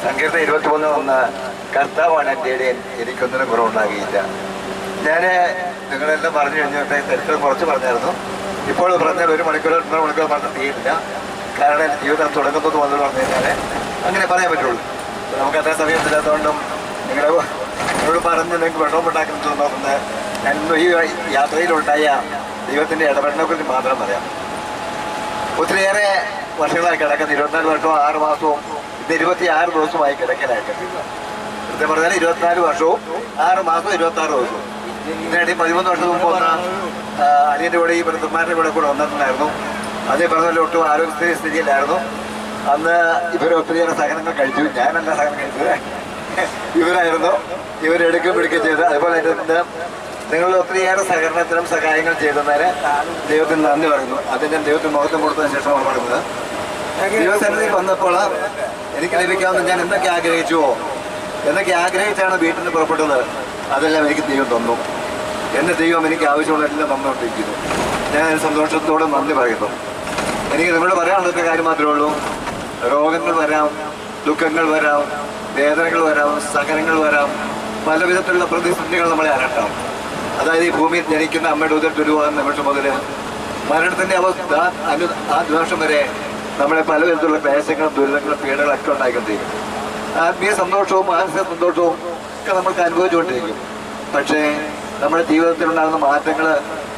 സങ്കീർത്തനം 23:1 കർത്താവാണ് എൻ്റെ ഇടയൻ, എനിക്കൊന്നിനും കുറവുണ്ടാകിയില്ല. ഞാൻ നിങ്ങളെല്ലാം പറഞ്ഞു കഴിഞ്ഞിട്ട് ചരിത്രം കുറച്ച് പറഞ്ഞായിരുന്നു. ഇപ്പോൾ പറഞ്ഞാൽ 1 മണിക്കൂർ 2 മണിക്കൂർ പറഞ്ഞ് തീരില്ല. കാരണം എൻ്റെ ജീവിതം തുടങ്ങുന്നത് വന്നു പറഞ്ഞു കഴിഞ്ഞാൽ അങ്ങനെ പറയാൻ പറ്റുള്ളൂ. നമുക്ക് അത്ര സമയത്തില്ലാത്തതുകൊണ്ടും നിങ്ങളോട് പറഞ്ഞ് നിങ്ങൾക്ക് വെള്ളമുണ്ടാക്കുന്നത് നോക്കുന്നത് ഞാൻ ഈ യാത്രയിലുണ്ടായ ദൈവത്തിൻ്റെ ഇടപെടലിനെക്കുറിച്ച് മാത്രം പറയാം. ഒത്തിരിയേറെ വർഷങ്ങളായി കിടക്കുന്ന 24 വർഷവും 6 മാസവും ഇത് 26 ദിവസമായി കിടക്കലായിട്ട്. കൃത്യം പറഞ്ഞാൽ 24 വർഷവും 6 മാസവും 26 ദിവസവും. ഇതിനിടെ 13 വർഷം മുമ്പ് വന്ന അനിയൻ്റെ കൂടെ ഈ വൃദ്ധന്മാരുടെ കൂടെ വന്നിട്ടുണ്ടായിരുന്നു. അതേ പറഞ്ഞാൽ ഒട്ടും ആരോഗ്യ സ്ഥിതിയിലായിരുന്നു. അന്ന് ഇവർ ഒത്തിരിയേറെ സഹനങ്ങൾ കഴിച്ചു. ഞാനല്ല സഹനം കഴിച്ചത്, ഇവരായിരുന്നു. ഇവരെടുക്കുകയും പിടിക്കുകയും ചെയ്ത്. അതുപോലെ തന്നെ നിങ്ങൾ ഒത്തിരിയേറെ സഹകരണത്തിനും സഹായങ്ങൾ ചെയ്തതിന് ദൈവത്തിന് നന്ദി പറയുന്നു. അതിന് ദൈവത്തിന് മഹത്വം കൊടുത്തതിന് ശേഷമാണ് പറയുന്നത്. ദൈവസന്നിധിയിൽ വന്നപ്പോൾ എനിക്ക് ലഭിക്കാവുന്ന ഞാൻ എന്തൊക്കെ ആഗ്രഹിച്ചുവോ, എന്തൊക്കെ ആഗ്രഹിച്ചാണ് വീട്ടിൽ നിന്ന് പുറപ്പെട്ടത്, അതെല്ലാം എനിക്ക് ദൈവം തന്നു. എൻ്റെ ദൈവം എനിക്ക് ആവശ്യമുള്ളതെല്ലാം തന്നുകൊണ്ടിരിക്കുന്നു. ഞാൻ സന്തോഷത്തോടെ നന്ദി പറയുന്നു. എനിക്ക് നിങ്ങളോട് പറയാനുള്ളൊരു കാര്യം മാത്രമേ ഉള്ളൂ. രോഗങ്ങൾ വരാം, ദുഃഖങ്ങൾ വരാം, വേദനകൾ വരാം, സഹനങ്ങൾ വരാം, പല വിധത്തിലുള്ള പ്രതിസന്ധികൾ നമ്മളെ അലട്ടാം. അതായത് ഈ ഭൂമിയിൽ ജനിക്കുന്ന അമ്മയുടെ ഉദരത്തിൽ ഉരുവാകുന്ന നിമിഷം മുതൽ മരണത്തിൻ്റെ അവസ്ഥ ആ നിമിഷം വരെ നമ്മളെ പല വിധത്തിലുള്ള ക്ലേശങ്ങളും ദുരിതങ്ങളും പീഡകളൊക്കെ ഉണ്ടായിക്കൊണ്ടിരിക്കും. ആത്മീയ സന്തോഷവും മാനസിക സന്തോഷവും ഒക്കെ നമ്മൾക്ക് അനുഭവിച്ചുകൊണ്ടിരിക്കും. പക്ഷേ നമ്മുടെ ജീവിതത്തിലുണ്ടാകുന്ന മാറ്റങ്ങൾ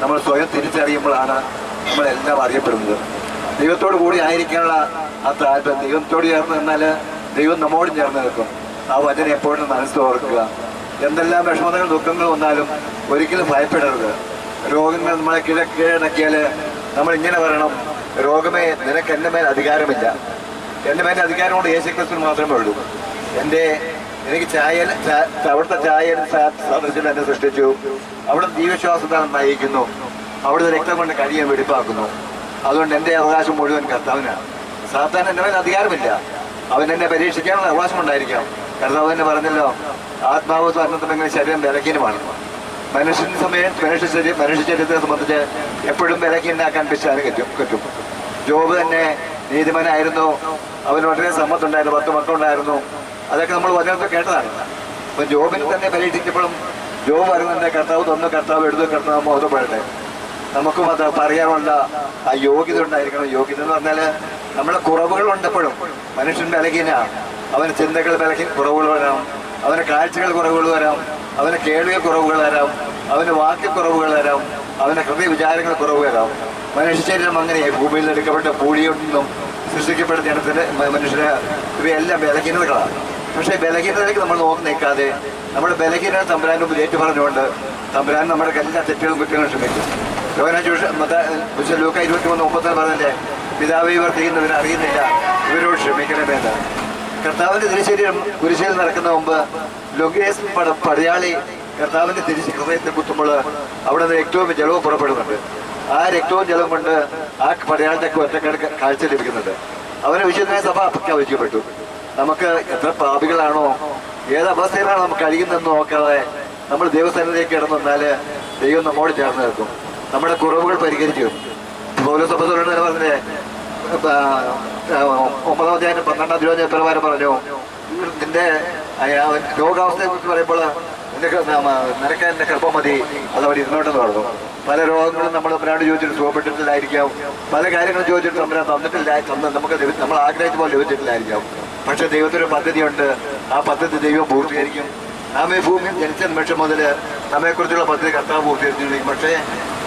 നമ്മൾ സ്വയം തിരിച്ചറിയുമ്പോഴാണ് നമ്മളെല്ലാം അറിയപ്പെടുന്നത്. ദൈവത്തോടു കൂടി ആയിരിക്കാനുള്ള ആ താല്പര്യം, ദൈവത്തോട് ചേർന്ന് നിന്നാൽ ദൈവം നമ്മോടും ചേർന്ന് നിൽക്കും. ആ വചനം എപ്പോഴും മനസ്സിൽ ഓർക്കുക. എന്തെല്ലാം വിഷമതകൾ ദുഃഖങ്ങൾ വന്നാലും ഒരിക്കലും ഭയപ്പെടരുത്. രോഗങ്ങൾ നമ്മളെ കീഴടക്കിയാൽ നമ്മൾ ഇങ്ങനെ പറയണം, രോഗമേ നിനക്ക് എൻ്റെ മേൽ അധികാരമില്ല. എൻ്റെ മേലെ അധികാരം കൊണ്ട് യേശുക്രിസ്തുവിന് മാത്രമേ ഉള്ളൂ. എനിക്ക് അവിടുത്തെ ചായൻ സദസ്സിൽ എന്നെ സൃഷ്ടിച്ചു. അവിടുത്തെ ജീവശ്വാസത്താൽ നയിക്കുന്നു. അവിടുത്തെ രക്തം കൊണ്ട് കഴിയാൻ വെടിപ്പാക്കുന്നു. അതുകൊണ്ട് എൻ്റെ അവകാശം മുഴുവൻ കർത്താവിനാണ്. സാത്താൻ എൻ്റെ മേൽ അധികാരമില്ല. അവൻ എന്നെ പരീക്ഷിക്കാനുള്ള അവകാശം ഉണ്ടായിരിക്കാം. കർത്താവ് തന്നെ പറഞ്ഞല്ലോ, ആത്മാവ് സ്വർണ്ണത്തിനെങ്കിൽ ശരീരം ബലഹീനമാണ്. മനുഷ്യ ശരീരത്തെ സംബന്ധിച്ച് എപ്പോഴും ബലഹീനാക്കാൻ പിശാചിന് പറ്റും. ജോബ് തന്നെ നീതിമാനായിരുന്നു. അവന് വളരെ സമ്പത്തുണ്ടായിരുന്നു, 10 മക്കളുണ്ടായിരുന്നു. അതൊക്കെ നമ്മൾ വചനത്തിൽ കേട്ടതാണ്. അപ്പം ജോബിനെ തന്നെ പരീക്ഷിച്ചപ്പോഴും ജോബ് പറയുന്നുണ്ട്, കർത്താവ് തന്നു, കർത്താവ് എടുത്തു, കർത്താവ് ബോധപ്പെടട്ടെ. നമുക്കും അത് പറയാനുള്ള ആ യോഗ്യത ഉണ്ടായിരിക്കണം. യോഗ്യത എന്ന് പറഞ്ഞാൽ നമ്മളെ കുറവുകളുണ്ടെപ്പോഴും മനുഷ്യൻ ബലഹീനാണ്. അവന് ചിന്തകൾ കുറവുകൾ വരാം, അവന് കാഴ്ചകൾ കുറവുകൾ വരാം, അവന് കേൾവി കുറവുകൾ വരാം, അവന് വാക്യക്കുറവുകൾ വരാം, അവന് ഹൃദയ വിചാരങ്ങൾ കുറവ് വരാം. മനുഷ്യ ശരീരം അങ്ങനെയായി ഭൂമിയിൽ നിന്ന് എടുക്കപ്പെട്ട പൂഴിയിൽ നിന്നും സൃഷ്ടിക്കപ്പെട്ട ജനത്തിന് മനുഷ്യന് ഇവയെല്ലാം ബലഹീനതകളാണ്. പക്ഷേ ബലഹീനതയിലേക്ക് നമ്മൾ നോക്കി നിൽക്കാതെ നമ്മുടെ ബലഹീനത തമ്പുരാൻ്റെ മുമ്പിൽ ഏറ്റു പറഞ്ഞുകൊണ്ട് തമ്പുരാൻ നമ്മുടെ എല്ലാ തെറ്റുകളും കുറ്റങ്ങളും ക്ഷമിക്കും. ലൂക്ക 23:34 പറഞ്ഞല്ലേ, പിതാവേ ഇവർ ചെയ്യുന്നവരെ അറിയുന്നില്ല, ഇവരോട് ക്ഷമിക്കണമേ എന്ന്. കർത്താവിൻ്റെ തിരുശരീരം കുരിശിൽ നടക്കുന്ന മുമ്പ് ലൊഗേസ് പടയാളി കർത്താവിൻ്റെ ഹൃദയത്തെ കുത്തുമ്പോൾ അവിടെ നിന്ന് രക്തവും ജലവും പുറപ്പെടുന്നുണ്ട്. ആ രക്തവും ജലവും കൊണ്ട് ആ പടയാളിന്റെ ഒറ്റക്കാട് കാഴ്ച ലഭിക്കുന്നുണ്ട്. അവനെ വിശുദ്ധമായ സഭ പ്രഖ്യാപിക്കപ്പെട്ടു. നമുക്ക് എത്ര പാപികളാണോ, ഏത് അവസ്ഥയിലാണോ നമുക്ക് കഴിയുന്നതെന്ന് നോക്കാതെ നമ്മൾ ദൈവസ്ഥാനത്തേക്ക് കിടന്നു വന്നാൽ ദൈവം നമ്മോട് ചേർന്ന് നിൽക്കും. നമ്മുടെ കുറവുകൾ പരിഹരിച്ചു. പൗലോസ് അപ്പോസ്തലൻ പറഞ്ഞേ 9-ാം അധ്യായം 12-ാം തിരുവചനം പ്രകാരം പറഞ്ഞു, നിന്റെ രോഗാവസ്ഥയെ കുറിച്ച് പറയുമ്പോൾ നിനക്ക് എൻ്റെ ഗർഭം മതി, അതവർ ഇരുന്നോട്ടെന്ന് പറഞ്ഞു. പല രോഗങ്ങളും നമ്മൾ തമ്പുരാനോട് ചോദിച്ചിട്ട് സുഖപ്പെട്ടിട്ടില്ലായിരിക്കാം. പല കാര്യങ്ങളും ചോദിച്ചിട്ട് തമ്പുരാൻ തന്നിട്ടില്ല, നമുക്ക് നമ്മൾ ആഗ്രഹിച്ച പോലെ ലഭിച്ചിട്ടില്ലായിരിക്കാം. പക്ഷെ ദൈവത്തിനൊരു പദ്ധതിയുണ്ട്. ആ പദ്ധതി ദൈവം പൂർത്തീകരിക്കും. നാം ഈ ഭൂമിയിൽ ജനിച്ച നിമിഷം മുതൽ നമ്മെക്കുറിച്ചുള്ള പദ്ധതി കർത്താവ് പൂർത്തീകരിച്ചിരിക്കും. പക്ഷേ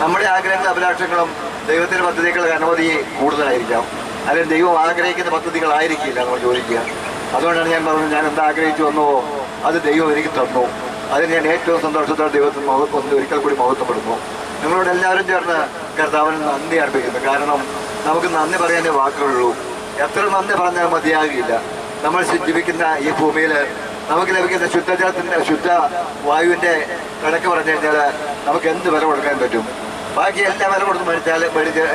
നമ്മുടെ ആഗ്രഹങ്ങളും അഭിലാഷങ്ങളും ദൈവത്തിൻ്റെ പദ്ധതികൾ അനവധി കൂടുതലായിരിക്കാം. അല്ലെങ്കിൽ ദൈവം ആഗ്രഹിക്കുന്ന പദ്ധതികളായിരിക്കില്ല നമ്മൾ ചോദിക്കുക. അതുകൊണ്ടാണ് ഞാൻ പറഞ്ഞത്, ഞാൻ എന്താ ആഗ്രഹിച്ചു വന്നുവോ അത് ദൈവം എനിക്ക് തന്നു. അതിന് ഞാൻ ഏറ്റവും സന്തോഷത്തോടെ ദൈവത്തിന് ഒരിക്കൽ കൂടി മഹത്വപ്പെടുന്നു. നിങ്ങളോട് എല്ലാവരും ചേർന്ന് കർത്താവിന് നന്ദി അർപ്പിക്കുന്നു. കാരണം നമുക്ക് നന്ദി പറയാനേ വാക്കുകളുള്ളൂ. എത്ര നന്ദി പറഞ്ഞാൽ മതിയാകില്ല. നമ്മൾ ജീവിക്കുന്ന ഈ ഭൂമിയിൽ നമുക്ക് ലഭിക്കുന്ന ശുദ്ധജലത്തിൻ്റെ ശുദ്ധ വായുവിൻ്റെ കണക്ക് പറഞ്ഞു കഴിഞ്ഞാൽ നമുക്ക് എന്ത് വില കൊടുക്കാൻ പറ്റും? ബാക്കി എല്ലാ വില കൊടുത്ത്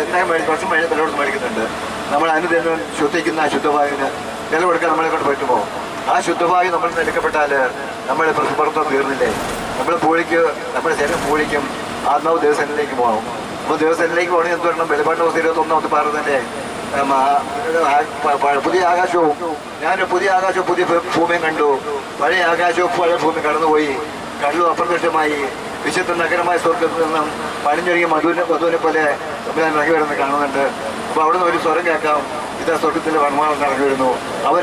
എന്തായാലും വർഷം വില കൊടുത്ത് മേടിക്കുന്നുണ്ട്. നമ്മൾ അനുദിനം ശുദ്ധിക്കുന്ന ആ ശുദ്ധവായുവിന് വില കൊടുക്കാൻ നമ്മളെ കൊണ്ട് പറ്റുമോ? ആ ശുദ്ധവായു നമ്മൾ എടുക്കപ്പെട്ടാൽ നമ്മുടെ പുറത്തൊന്നും തീർന്നില്ലേ? നമ്മുടെ ശരീരം പൂഴിക്കും, ആത്മാവ് ദേവസേനയിലേക്ക് പോകണം. അപ്പോൾ ദേവസേനയിലേക്ക് പോകണമെങ്കിൽ എന്ത് പറയണം? വെളിപ്പാട് 21 പറഞ്ഞല്ലേ, പുതിയ ആകാശവും പുതിയ ആകാശവും പുതിയ ഭൂമിയും കണ്ടു. പഴയ ആകാശവും പഴയ ഭൂമി കടന്നുപോയി. കടലും അപ്രത്യക്ഷമായി. വിശുദ്ധ നഗരമായ സ്വർഗത്തിൽ നിന്നും പണിഞ്ഞൊരുങ്ങിയ വധുവിനെ പോലെ ഞാൻ ഇറങ്ങി വരുന്നത് കാണുന്നുണ്ട്. അപ്പോൾ അവിടുന്ന് ഒരു സ്വരം കേൾക്കാം, ഇതാ സ്വർഗത്തിൻ്റെ വർണ്ണമാനം ഇറങ്ങി വരുന്നു.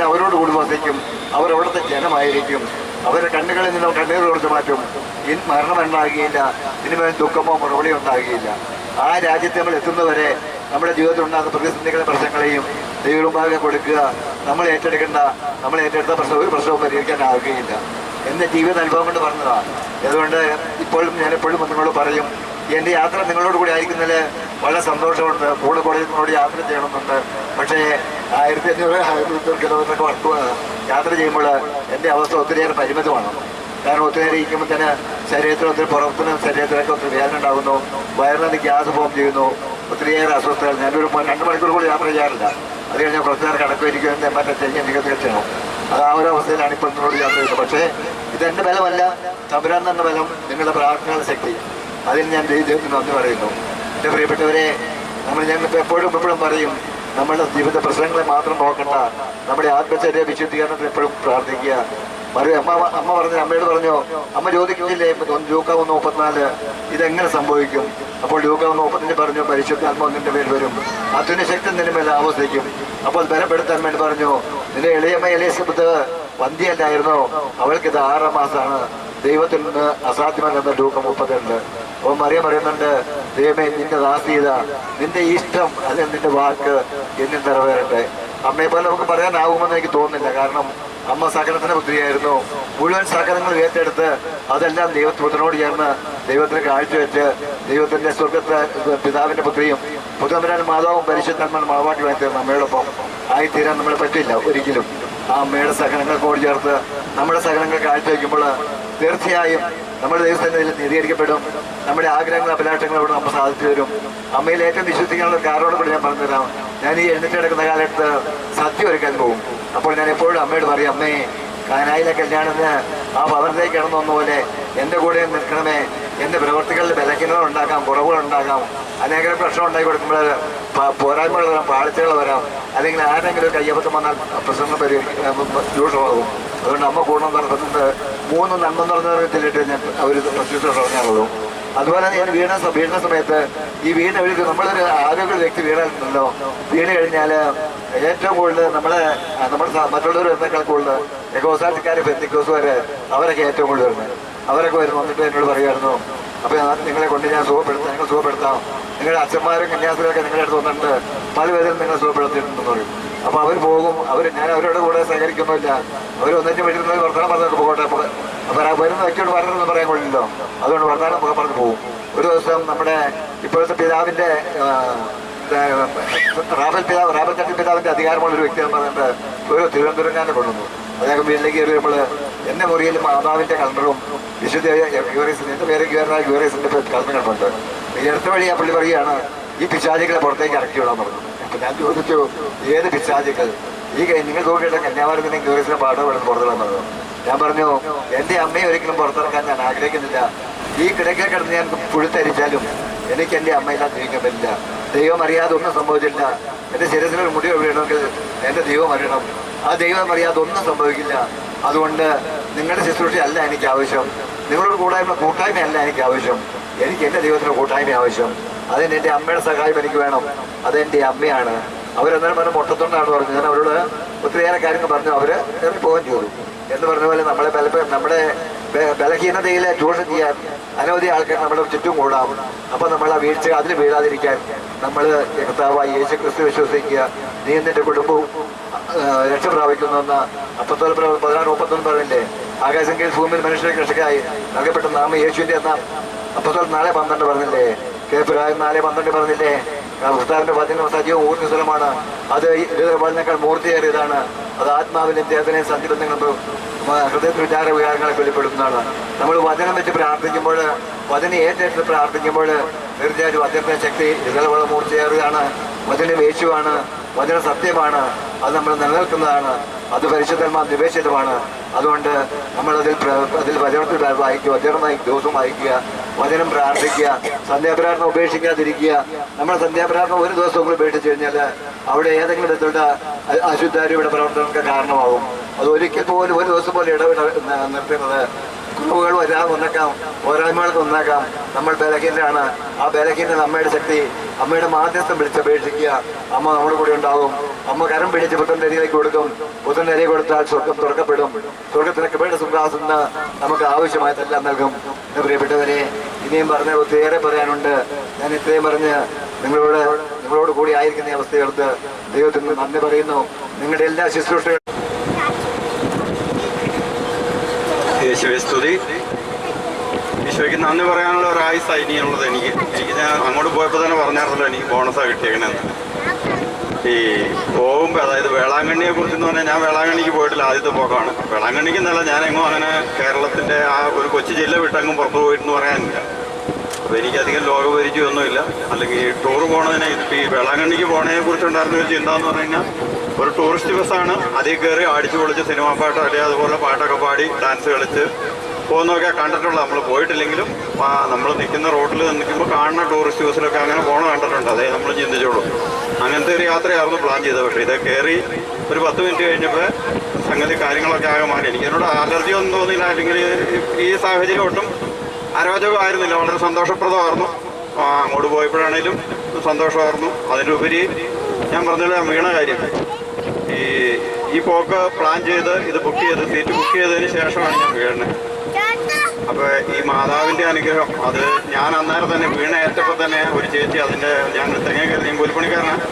അവരോട് കൂടി വസിക്കും. അവരവിടുത്തെ ജനമായിരിക്കും. അവരുടെ കണ്ണുകളിൽ നിന്നും കണ്ണീർ കൊടുത്ത് മാറ്റും. മരണം ഉണ്ടാകുകയില്ല. ഇനിമേൽ ദുഃഖമോ മറുപടിയോ ഉണ്ടാകുകയില്ല. ആ രാജ്യത്ത് നമ്മൾ എത്തുന്നവരെ നമ്മുടെ ജീവിതത്തിൽ ഉണ്ടാകുന്ന പ്രതിസന്ധികളെ പ്രശ്നങ്ങളെയും ദൈവമുമ്പാകെ കൊടുക്കുക. നമ്മൾ ഏറ്റെടുത്ത ഒരു പ്രശ്നവും പരിഹരിക്കാനാവുകയില്ല എന്ന് ജീവിത അനുഭവം കൊണ്ട് പറഞ്ഞതാണ്. അതുകൊണ്ട് ഞാൻ എപ്പോഴും നിങ്ങളോട് പറയും, എൻ്റെ യാത്ര നിങ്ങളോട് കൂടി ആയിരിക്കുന്നതിൽ വളരെ സന്തോഷമുണ്ട്. കൂടെ നിങ്ങളോട് യാത്ര ചെയ്യണമെന്നുണ്ട്. പക്ഷേ 1500 കിലോമീറ്ററൊക്കെ യാത്ര ചെയ്യുമ്പോൾ എൻ്റെ അവസ്ഥ ഒത്തിരിയേറെ പരിമിതമാണ്. കാരണം ഒത്തിരി ഇരിക്കുമ്പോൾ തന്നെ ശരീരത്തിൽ ശരീരത്തിലൊക്കെ ഒത്തിരി വേദന ഉണ്ടാകുന്നു. വയറിന് ഗ്യാസ് ഫോം ചെയ്യുന്നു. ഒത്തിരിയേറെ അസ്വസ്ഥതകൾ. ഞാനൊരു 2 മണിക്കൂർ കൂടി യാത്ര ചെയ്യാറില്ല. അത് കഴിഞ്ഞാൽ കുറച്ച് നേരം കടക്കുമായിരിക്കും. മറ്റേ ചെയ്യുക ചെയ്യണം. അത് ആ ഒരു അവസ്ഥയിലാണ് ഇപ്പോൾ നിങ്ങളോട് യാത്ര ചെയ്യുന്നത്. പക്ഷേ ഇതെൻ്റെ ബലമല്ല, തമ്പുരാൻ എന്ന ബലം, നിങ്ങളുടെ പ്രാർത്ഥനയുടെ ശക്തി. അതിൽ ഞാൻ ദൈവത്തിന് നന്ദി പറയുന്നു. എൻ്റെ പ്രിയപ്പെട്ടവരെ, ഞാൻ എപ്പോഴും പറയും, നമ്മുടെ ജീവിത പ്രശ്നങ്ങളെ മാത്രം നോക്കണ്ട, നമ്മുടെ ആത്മചര്യ വിശുദ്ധീകരണത്തിന് എപ്പോഴും പ്രാർത്ഥിക്കുക. അമ്മയോട് പറഞ്ഞു, അമ്മ ചോദിക്കുന്നില്ലേ ലൂക്ക 1:34 ഇതെങ്ങനെ സംഭവിക്കും? അപ്പോൾ ലൂക്ക 1:35 പറഞ്ഞു, പരിശുദ്ധാത്മാവ് നിന്റെ മേൽ വരും, അതിന് ശക്തി നിന്റെ മേൽ ആവസിക്കും. അപ്പോൾ ബലപ്പെടുത്താൻ വേണ്ടി പറഞ്ഞു, നിന്റെ ഇളയമ്മ എലിസബത്ത് വന്ധ്യല്ലായിരുന്നോ? അവൾക്ക് ഇത് 6 മാസമാണ്. ദൈവത്തിൽ നിന്ന് അസാധ്യമല്ലെന്ന് ലൂക്ക 32. അപ്പോൾ മറിയം പറയുന്നുണ്ട്, ദൈവമേ നിന്റെ ദാസീത, നിന്റെ ഇഷ്ടം അല്ലെങ്കിൽ നിന്റെ വാക്ക് എന്നിൽ നിറവേറട്ടെ. അമ്മയെ പോലെ നമുക്ക് പറയാനാവുമെന്ന് എനിക്ക് തോന്നുന്നില്ല. കാരണം അമ്മ സകലത്തിന്റെ പുത്രിയായിരുന്നു. മുഴുവൻ സകലങ്ങൾ ഏറ്റെടുത്ത് അതെല്ലാം ദൈവത്തിനോട് ചേർന്ന് ദൈവത്തിന് കാഴ്ചവെച്ച് ദൈവത്തിന്റെ സ്വർഗത്തെ പിതാവിന്റെ പുത്രിയും പുത്രൻ മാതാവും പരിശുദ്ധന്മാരും മാവാട്ടിയുമായി തീർന്ന് അമ്മയോടൊപ്പം ആയിത്തീരാൻ നമ്മളെ പറ്റില്ല ഒരിക്കലും. ആ അമ്മയുടെ സകലങ്ങൾക്കോട് ചേർത്ത് നമ്മുടെ സകലങ്ങൾ കാഴ്ചവെക്കുമ്പോൾ തീർച്ചയായും നമ്മുടെ ദൈവത്തിന്റെ നീതീകരിക്കപ്പെടും. നമ്മുടെ ആഗ്രഹങ്ങൾ അഭിലാഷങ്ങളോട് നമ്മൾ സാധിച്ചു തരും. അമ്മയിൽ ഏറ്റവും വിശ്വസിക്കാനുള്ള കാരണോട് കൂടി ഞാൻ പറഞ്ഞുതരാം. ഞാൻ ഈ എഴുന്നേറ്റ് കിടക്കുന്ന കാലത്ത് സദ്യ ഒരുക്കാൻ പോകും. അപ്പോൾ ഞാൻ എപ്പോഴും അമ്മയോട് പറയും, അമ്മേ കാനായിലെ കല്യാണത്തിന് ആ ഭവനത്തിലേക്ക് കിടന്നു വന്നപോലെ എൻ്റെ കൂടെ നിൽക്കണമേ. എൻ്റെ പ്രവർത്തികളിൽ ബലഹീനതകളുണ്ടാകാം, കുറവുകളുണ്ടാകാം, അനേകം പ്രശ്നം ഉണ്ടാക്കി കൊടുക്കുമ്പോൾ പോരായ്മകൾ വരാം, പാളിച്ചകൾ വരാം, അല്ലെങ്കിൽ ആരെങ്കിലും കയ്യബദ്ധം വന്നാൽ പ്രശ്നങ്ങൾ രൂക്ഷമാകും. അതുകൊണ്ട് അമ്മ കൂടണം നടത്തുന്നത് 3 നന്മ നിറഞ്ഞിട്ട് ഞാൻ ഒരു പ്രത്യുത്തരം പറഞ്ഞാറുള്ളൂ. അതുപോലെ ഞാൻ വീണ സമയത്ത് ഈ വീണ് എഴുതി നമ്മളൊരു ആരോഗ്യ വ്യക്തി വീണല്ലോ, വീണ് കഴിഞ്ഞാൽ ഏറ്റവും കൂടുതൽ നമ്മുടെ മറ്റുള്ളവർ വരുന്നേക്കാൾ കൂടുതൽ എഗോസാറ്റിക്കാർ ബന്ധുക്കോസുകാർ അവരൊക്കെ ഏറ്റവും കൂടുതൽ വരുന്നത്. അവരൊക്കെ വരുന്നു വന്നിട്ട് എന്നോട് പറയുമായിരുന്നു, അപ്പോൾ നിങ്ങളെ കൊണ്ട് ഞാൻ ഞങ്ങൾ സുഖപ്പെടുത്താം, നിങ്ങളുടെ അച്ഛന്മാരും കന്യാസ്ത്രീയൊക്കെ നിങ്ങളുടെ അടുത്ത് വന്നിട്ടുണ്ട്, പല പേരും നിങ്ങളെ സുഖപ്പെടുത്തിയിട്ടുണ്ടെന്ന് പറയും. അപ്പോൾ അവർ പോകും. ഞാൻ അവരുടെ കൂടെ സഹകരിക്കുന്നില്ല. അവർ ഒന്നിച്ച് വീട്ടിൽ വർത്തമാനം പറഞ്ഞിട്ട് പോകട്ടെ. അപ്പോൾ വരുന്ന വ്യക്തിയോട് പറഞ്ഞൊന്നും പറയാൻ കൊള്ളില്ലല്ലോ. അതുകൊണ്ട് വർത്തമാനം പറഞ്ഞു പോകും. ഒരു ദിവസം നമ്മുടെ ഇപ്പോഴത്തെ പിതാവിൻ്റെ റാബൽ ചട്ടി പിതാവിൻ്റെ അധികാരമുള്ളൊരു വ്യക്തിയെന്ന് പറഞ്ഞിട്ട് ഒരു തിരുവനന്തപുരംകാരനെ കൊണ്ടുവന്നു. അദ്ദേഹം വീട്ടിലേക്ക് കയറിയപ്പോൾ എൻ്റെ മുറിയിൽ മാതാവിൻ്റെ കലണ്ടറും വിശുദ്ധ ഗ്യൂറീസിൻ്റെ, എൻ്റെ പേര് ഗ്യൂറീസിൻ്റെ കലണ്ടറുണ്ട്. ഈ അടുത്ത വഴി ആ പുള്ളി പറയുകയാണ്, ഈ പിശാചികളെ പുറത്തേക്ക് ഇറക്കി വിടാൻ പറഞ്ഞു. അപ്പം ഞാൻ ചോദിച്ചു, ഏത് പിശാചികൾ? നിങ്ങൾ നോക്കിയിട്ട് കന്യാകുമാരിനെ ഗ്യൂറീസിനെ പാഠം എടുത്ത് പുറത്തിടാൻ പറഞ്ഞു. ഞാൻ പറഞ്ഞു, എൻ്റെ അമ്മയെ ഒരിക്കലും പുറത്തിറക്കാൻ ഞാൻ ആഗ്രഹിക്കുന്നില്ല. ഈ കിടക്കയിൽ കിടന്ന് ഞാൻ പുഴുത്തരിച്ചാലും എനിക്ക് എൻ്റെ അമ്മയെല്ലാം ജീവിക്കാൻ പറ്റില്ല. ദൈവം അറിയാതെ ഒന്നും സംഭവിച്ചില്ല. എൻ്റെ ശരീരത്തിലൊരു മുടി വീഴണമെങ്കിൽ എൻ്റെ ദൈവം അറിയണം. ആ ദൈവം അറിയാതെ ഒന്നും സംഭവിക്കില്ല. അതുകൊണ്ട് നിങ്ങളുടെ ശുശ്രൂഷയല്ല എനിക്ക് ആവശ്യം, നിങ്ങളോട് കൂട്ടായ്മയല്ല എനിക്ക് ആവശ്യം. എനിക്ക് എൻ്റെ ദൈവത്തിൻ്റെ കൂട്ടായ്മ ആവശ്യം. അതിന് എൻ്റെ അമ്മയുടെ സഹായം എനിക്ക് വേണം. അതെൻ്റെ അമ്മയാണ്. അവരെന്നാലും പറഞ്ഞ മുട്ടത്തൊണ്ടാണ് പറഞ്ഞു. ഞാൻ അവരോട് ഒത്തിരിയേറെ കാര്യങ്ങൾ പറഞ്ഞു. അവർ ഇറങ്ങി പോകാൻ ചെയ്തു. എന്ന് പറഞ്ഞ പോലെ നമ്മുടെ ബലഹീനതയിൽ ചൂഷണം ചെയ്യാൻ അനവധി ആൾക്കാർ നമ്മുടെ ചുറ്റും കൂടാം. അപ്പോൾ നമ്മൾ ആ വീഴ്ച അതിൽ വീഴാതിരിക്കാൻ നമ്മൾ കർത്താവായ യേശു ക്രിസ്തു വിശ്വസിക്കുക. നീ നിന്റെ കുടുംബവും രക്ഷ പ്രാപിക്കുന്നുവെന്ന അപ്പസ്തോലൻ 16:31 പറഞ്ഞില്ലേ? ആകാശം കീഴിൽ ഭൂമിയിൽ മനുഷ്യരെ രക്ഷയ്ക്കായി നൽകപ്പെട്ട നാമം യേശുവിൻ്റെ എന്ന അപ്പസ്തോലൻ 4:12 പറഞ്ഞില്ലേ? കേൾപ്പുരായം 4:12 പറഞ്ഞില്ലേ? കർത്താവിന്റെ വചനം സജീവം ഊർജ്ജ സ്ഥലമാണ്. അത് ഇതിനേക്കാൾ മൂർത്തിയേറിയതാണ്. അത് ആത്മാവിനെയും ദേഹത്തിനെയും സന്ധിബന്ധങ്ങളും ഹൃദയത്തിൽ വിചാര വികാരങ്ങളെ വെളിപ്പെടുത്തുന്നതാണ്. നമ്മൾ വചനം വെച്ച് പ്രാർത്ഥിക്കുമ്പോൾ, വചനം ഏറ്റെടുത്ത് പ്രാർത്ഥിക്കുമ്പോൾ തീർച്ചയായിട്ടും വചനത്തിന്റെ ശക്തി ഇതിലെ മൂർച്ചയേറുകയാണ്. വചനം യേശുവാണ്, വചനം സത്യമാണ്, അത് നമ്മൾ നിലനിൽക്കുന്നതാണ്, അത് പരിശുദ്ധന്മാർ നിവേശിതമാണ്. അതുകൊണ്ട് നമ്മൾ അതിൽ വചനത്തിൽ വായിക്കുക, വചനം ദിവസവും വായിക്കുക. വചനം പ്രാർത്ഥിക്കുക, സന്ധ്യാപ്രാർത്ഥന ഉപേക്ഷിക്കാതിരിക്കുക. നമ്മൾ സന്ധ്യാപ്രാർത്ഥന ഒരു ദിവസം കൂടി ഉപേക്ഷിച്ചു കഴിഞ്ഞാൽ അവിടെ ഏതെങ്കിലും വിധത്തിലുള്ള അശുദ്ധാരൂപയുടെ പ്രവർത്തനങ്ങൾക്ക് കാരണമാകും. അത് ഒരിക്കൽ പോലും ഒരു ദിവസം പോലെ നിർത്തുന്നത് കുറവുകൾ വരാതെ ഒന്നേക്കാം, പോരായ്മകൾക്ക് ഒന്നാക്കാം. നമ്മൾ ബലഹീനരാണ്. ആ ബലഹീനത അമ്മയുടെ ശക്തി, അമ്മയുടെ മാധ്യസ്ഥം വിളിച്ചപേക്ഷിക്കുക. അമ്മ നമ്മുടെ കൂടെ ഉണ്ടാവും. അമ്മ കരം പിടിച്ച് പുത്രന്റെ അരിയിലേക്ക് കൊടുക്കും. പുത്രന്റെ അരി കൊടുത്താൽ സ്വർഗം തുറക്കപ്പെടും. സ്വർഗത്തിന് കൃപയുടെ സിംഹാസനം നമുക്ക് ആവശ്യമായതെല്ലാം നൽകും. പ്രിയപ്പെട്ടവരെ, ഇനിയും പറഞ്ഞ ഒത്തിരിയേറെ പറയാനുണ്ട്. ഞാൻ ഇത്രയും പറഞ്ഞ് നിങ്ങളോട് കൂടി ആയിരിക്കുന്ന ഈ അവസ്ഥകൾക്ക് ദൈവത്തിന് നന്ദി പറയുന്നു. നിങ്ങളുടെ എല്ലാ ശുശ്രൂഷകളും യേശുവേ സ്തുതി. ഈശോയ്ക്ക് നന്ദി പറയാനുള്ള ഒരു ആയുസ്സാണ് ഇനിയുള്ളത്. എനിക്ക് ഞാൻ അങ്ങോട്ട് പോയപ്പോൾ തന്നെ പറഞ്ഞായിരുന്നല്ലോ എനിക്ക് ബോണസാണ് കിട്ടിയേക്കണെന്ന്. ഈ പോകുമ്പോൾ, അതായത് വേളാങ്കണ്ണിയെ കുറിച്ചെന്ന് പറഞ്ഞാൽ ഞാൻ വേളാങ്കണ്ണിക്ക് പോയിട്ടില്ല. ആദ്യത്തെ പോക്കാണ്. വേളാങ്കണ്ണിക്ക് എന്നല്ല, ഞാനെങ്ങും അങ്ങനെ കേരളത്തിൻ്റെ ആ ഒരു കൊച്ചു ജില്ല വിട്ടെങ്ങും പുറത്തു പോയിട്ടെന്ന് പറയാനില്ല. അപ്പോൾ എനിക്കധികം ലോകപരിചയമൊന്നുമില്ല. അല്ലെങ്കിൽ ടൂർ പോകണതിനെ ഈ വേളാങ്കണ്ണിക്ക് പോകണതിനെ കുറിച്ചുണ്ടായിരുന്ന ഒരു ചിന്ത എന്ന് പറഞ്ഞു കഴിഞ്ഞാൽ, ഒരു ടൂറിസ്റ്റ് ബസ്സാണ്, അതിൽ കയറി അടിച്ചു പൊളിച്ച് സിനിമാ പാട്ട് അല്ലെങ്കിൽ അതുപോലെ പാട്ടൊക്കെ പാടി ഡാൻസ് കളിച്ച് പോകുന്നതൊക്കെ കണ്ടിട്ടുള്ളത്. നമ്മൾ പോയിട്ടില്ലെങ്കിലും നമ്മൾ നിൽക്കുന്ന റോഡിൽ നിൽക്കുമ്പോൾ കാണുന്ന ടൂറിസ്റ്റ് ബസ്സിലൊക്കെ അങ്ങനെ പോകണം കണ്ടിട്ടുണ്ട്. അതേ നമ്മൾ ചിന്തിച്ചോളൂ. അങ്ങനത്തെ ഒരു യാത്രയായിരുന്നു പ്ലാൻ ചെയ്തത്. പക്ഷേ ഇത് കയറി ഒരു 10 മിനിറ്റ് കഴിഞ്ഞപ്പോൾ സംഗതി കാര്യങ്ങളൊക്കെ ആകെ മാറി. എനിക്കതിനോട് അലർജി ഒന്നും തോന്നിയില്ല. അല്ലെങ്കിൽ ഈ സാഹചര്യം ഒട്ടും അരോചകമായിരുന്നില്ല. വളരെ സന്തോഷപ്രദമായിരുന്നു. അങ്ങോട്ട് പോയപ്പോഴാണേലും സന്തോഷമായിരുന്നു. അതിലുപരി ഞാൻ പറഞ്ഞല്ലോ വീണ കാര്യം, ഈ പോക്ക് പ്ലാൻ ചെയ്ത് ഇത് ബുക്ക് ചെയ്ത് സീറ്റ് ബുക്ക് ചെയ്തതിന് ശേഷമാണ് ഞാൻ വീഴുന്നത്. അപ്പോൾ ഈ മാതാവിൻ്റെ അനുഗ്രഹം, അത് ഞാൻ അന്നേരം തന്നെ വീണ ഏറ്റപ്പോൾ തന്നെ ഒരു ചേച്ചി അതിൻ്റെ ഞങ്ങൾ തെങ്ങേക്കരുത്, ഞാൻ കൂലിപ്പണിക്കാരനാണ്,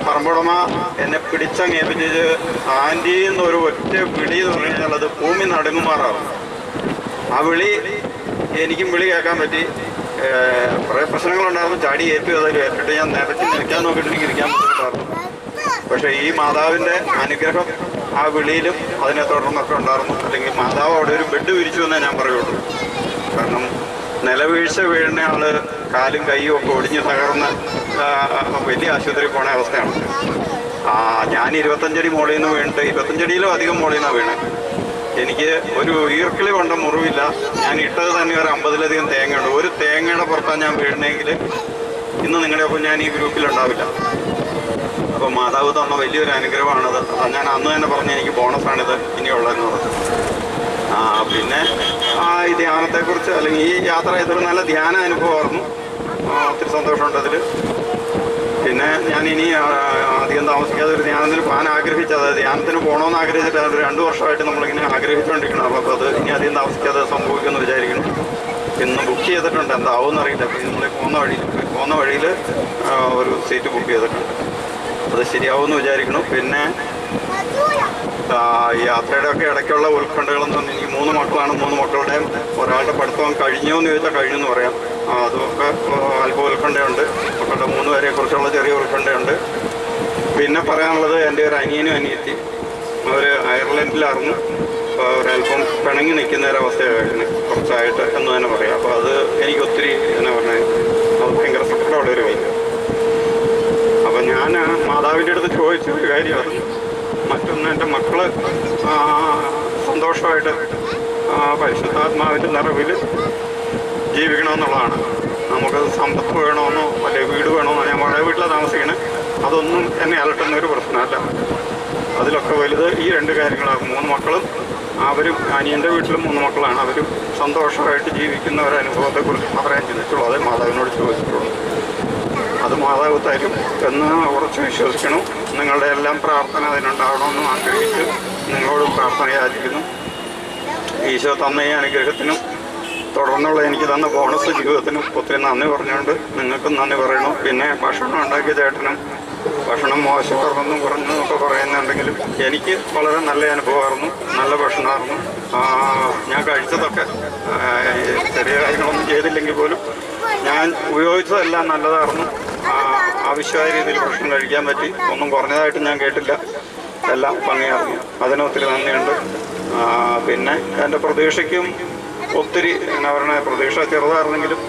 പറമ്പുടമ എന്നെ പിടിച്ചങ്ങേപ്പിച്ച് ആൻറ്റി എന്നൊരു ഒറ്റ വിളി എന്ന് പറഞ്ഞു കഴിഞ്ഞാൽ അത് ഭൂമി നടുങ്ങുമാറാവും. ആ വിളി എനിക്കും വിളി കേൾക്കാൻ പറ്റി. കുറേ പ്രശ്നങ്ങളുണ്ടായിരുന്നു. ചാടി ഏറ്റിട്ട് ഞാൻ നിരച്ച് നിൽക്കാൻ നോക്കിയിട്ട് എനിക്ക് ഇരിക്കാൻ പറ്റുന്നുണ്ടായിരുന്നു. പക്ഷേ ഈ മാതാവിൻ്റെ അനുഗ്രഹം ആ വിളിയിലും അതിനെ തുടർന്നൊക്കെ ഉണ്ടായിരുന്നു. അല്ലെങ്കിൽ മാതാവ് അവിടെ ഒരു ബെഡ് വിരിച്ചു എന്നേ ഞാൻ പറയുള്ളൂ. കാരണം നിലവീഴ്ച വീഴുന്ന ആള് കാലും കൈയും ഒക്കെ ഒടിഞ്ഞ് തകർന്ന് വലിയ ആശുപത്രി പോണ അവസ്ഥയാണ്. ഞാൻ 25 അടി മുകളിൽ നിന്ന് വീണിട്ട് 25 അടിയിലും അധികം മുകളിൽ നിന്നാണ് വീണത്. എനിക്ക് ഒരു ഈർക്കിളി കൊണ്ട മുറിവില്ല. ഞാൻ ഇട്ടത് തന്നെ ഒരു 50-ലധികം തേങ്ങയുണ്ട്. ഒരു തേങ്ങയുടെ പുറത്താണ് ഞാൻ വീഴണമെങ്കിൽ ഇന്ന് നിങ്ങളുടെ ഒപ്പം ഞാൻ ഈ ഗ്രൂപ്പിലുണ്ടാവില്ല. അപ്പോൾ മാതാവ് തന്ന വലിയൊരു അനുഗ്രഹമാണത്. ഞാൻ അന്ന് തന്നെ പറഞ്ഞ എനിക്ക് ബോണസാണിത് ഇനിയുള്ളതെന്ന് പറഞ്ഞു. പിന്നെ ഈ ധ്യാനത്തെക്കുറിച്ച്, അല്ലെങ്കിൽ ഈ യാത്ര ഇതൊരു നല്ല ധ്യാന അനുഭവമായിരുന്നു. ഒത്തിരി സന്തോഷമുണ്ട് അതിൽ. പിന്നെ ഞാൻ ഇനി അധികം താമസിക്കാതെ ഒരു ധ്യാനത്തിന് പോകാൻ ആഗ്രഹിച്ചത്, ധ്യാനത്തിന് പോകണമെന്ന് ആഗ്രഹിച്ചിട്ട് അത് 2 വർഷമായിട്ട് നമ്മളിങ്ങനെ ആഗ്രഹിച്ചുകൊണ്ടിരിക്കണം. അപ്പോൾ അത് ഇനി അധികം താമസിക്കാതെ സംഭവിക്കുമെന്ന് വിചാരിക്കണം. ഇന്ന് ബുക്ക് ചെയ്തിട്ടുണ്ട്, എന്താവും എന്നറിയില്ല. അപ്പോൾ നമ്മൾ പോകുന്ന വഴിയിൽ ഒരു സീറ്റ് ബുക്ക് ചെയ്തിട്ടുണ്ട്. അത് ശരിയാവുമെന്ന് വിചാരിക്കണം. പിന്നെ യാത്രയുടെ ഒക്കെ ഇടയ്ക്കുള്ള ഉത്കണ്ഠകളെന്ന് പറഞ്ഞാൽ എനിക്ക് 3 മക്കളാണ്. 3 മക്കളുടെയും ഒരാളുടെ പഠിത്തം കഴിഞ്ഞോ എന്ന് ചോദിച്ചാൽ കഴിഞ്ഞെന്ന് പറയാം. അതൊക്കെ അല്പം ഉത്കണ്ഠയുണ്ട്. മക്കളുടെ 3 പേരെ കുറിച്ചുള്ള ചെറിയ ഉത്കണ്ഠയുണ്ട്. പിന്നെ പറയാനുള്ളത്, എൻ്റെ ഒരു അനിയനും അനിയത്തി അവർ അയർലൻഡിലായിരുന്നു. ഒരല്പം പിണങ്ങി നിൽക്കുന്ന ഒരവസ്ഥയായിരുന്നു കുറച്ചായിട്ട് എന്ന് തന്നെ പറയാം. അപ്പോൾ അത് എനിക്ക് ഒത്തിരി എന്നാ പറഞ്ഞത്, അത് ഭയങ്കര സങ്കടമുള്ളൊരു കാര്യം. അപ്പം ഞാൻ മാതാവിൻ്റെ അടുത്ത് ചോദിച്ച ഒരു കാര്യമാണ്. മറ്റൊന്ന്, എൻ്റെ മക്കള് സന്തോഷമായിട്ട് പരിശുദ്ധാത്മാവിൻ്റെ നിറവിൽ ജീവിക്കണമെന്നുള്ളതാണ്. നമുക്ക് സമ്പത്ത് വേണമെന്നോ അല്ലെങ്കിൽ വീട് വേണമെന്നോ, ഞാൻ വളരെ വീട്ടിലാണ് താമസിക്കണേ, അതൊന്നും എന്നെ അലട്ടുന്ന ഒരു പ്രശ്നമല്ല. അതിലൊക്കെ വലുത് ഈ 2 കാര്യങ്ങളാണ്. 3 മക്കളും, അവരും അനിയൻ്റെ വീട്ടിലും 3 മക്കളാണ്. അവരും സന്തോഷമായിട്ട് ജീവിക്കുന്ന ഒരു അനുഭവത്തെക്കുറിച്ച് മാത്രമേ ഞാൻ ചിന്തിച്ചുള്ളൂ. അത് മാതാവിനോട് ചോദിച്ചിട്ടുള്ളൂ. അത് മാതാവ് തരും എന്ന് ഉറച്ചു വിശ്വസിക്കണം. നിങ്ങളുടെ എല്ലാം പ്രാർത്ഥന അതിനുണ്ടാവണമെന്നും ആഗ്രഹിച്ച് നിങ്ങളോട് പ്രാർത്ഥന യാചിക്കുന്നു. ഈശോ തന്ന ഈ അനുഗ്രഹത്തിനും തുടർന്നുള്ള എനിക്ക് തന്ന ബോണസ് ജീവിതത്തിനും ഒത്തിരി നന്ദി പറഞ്ഞുകൊണ്ട് നിങ്ങൾക്കും നന്ദി പറയണം. പിന്നെ ഭക്ഷണം ഉണ്ടാക്കിയ ചേട്ടനും ഭക്ഷണം മോശപ്പെടണമെന്നും കുറഞ്ഞെന്നൊക്കെ പറയുന്നുണ്ടെങ്കിലും എനിക്ക് വളരെ നല്ല അനുഭവമായിരുന്നു. നല്ല ഭക്ഷണമായിരുന്നു. ഞാൻ കഴിച്ചതൊക്കെ ചെറിയ കാര്യങ്ങളൊന്നും ചെയ്തില്ലെങ്കിൽ പോലും ഞാൻ ഉപയോഗിച്ചതെല്ലാം നല്ലതായിരുന്നു. ആവശ്യമായ രീതിയിൽ ഭക്ഷണം കഴിക്കാൻ പറ്റി. ഒന്നും കുറഞ്ഞതായിട്ട് ഞാൻ കേട്ടില്ല. എല്ലാം ഭംഗിയായിരുന്നു. അതിനൊത്തിരി നന്ദിയുണ്ട്. പിന്നെ എൻ്റെ പ്രതീക്ഷയ്ക്കും ഒത്തിരി എന്നാ പറയുക, പ്രതീക്ഷ ചെറുതായിരുന്നെങ്കിലും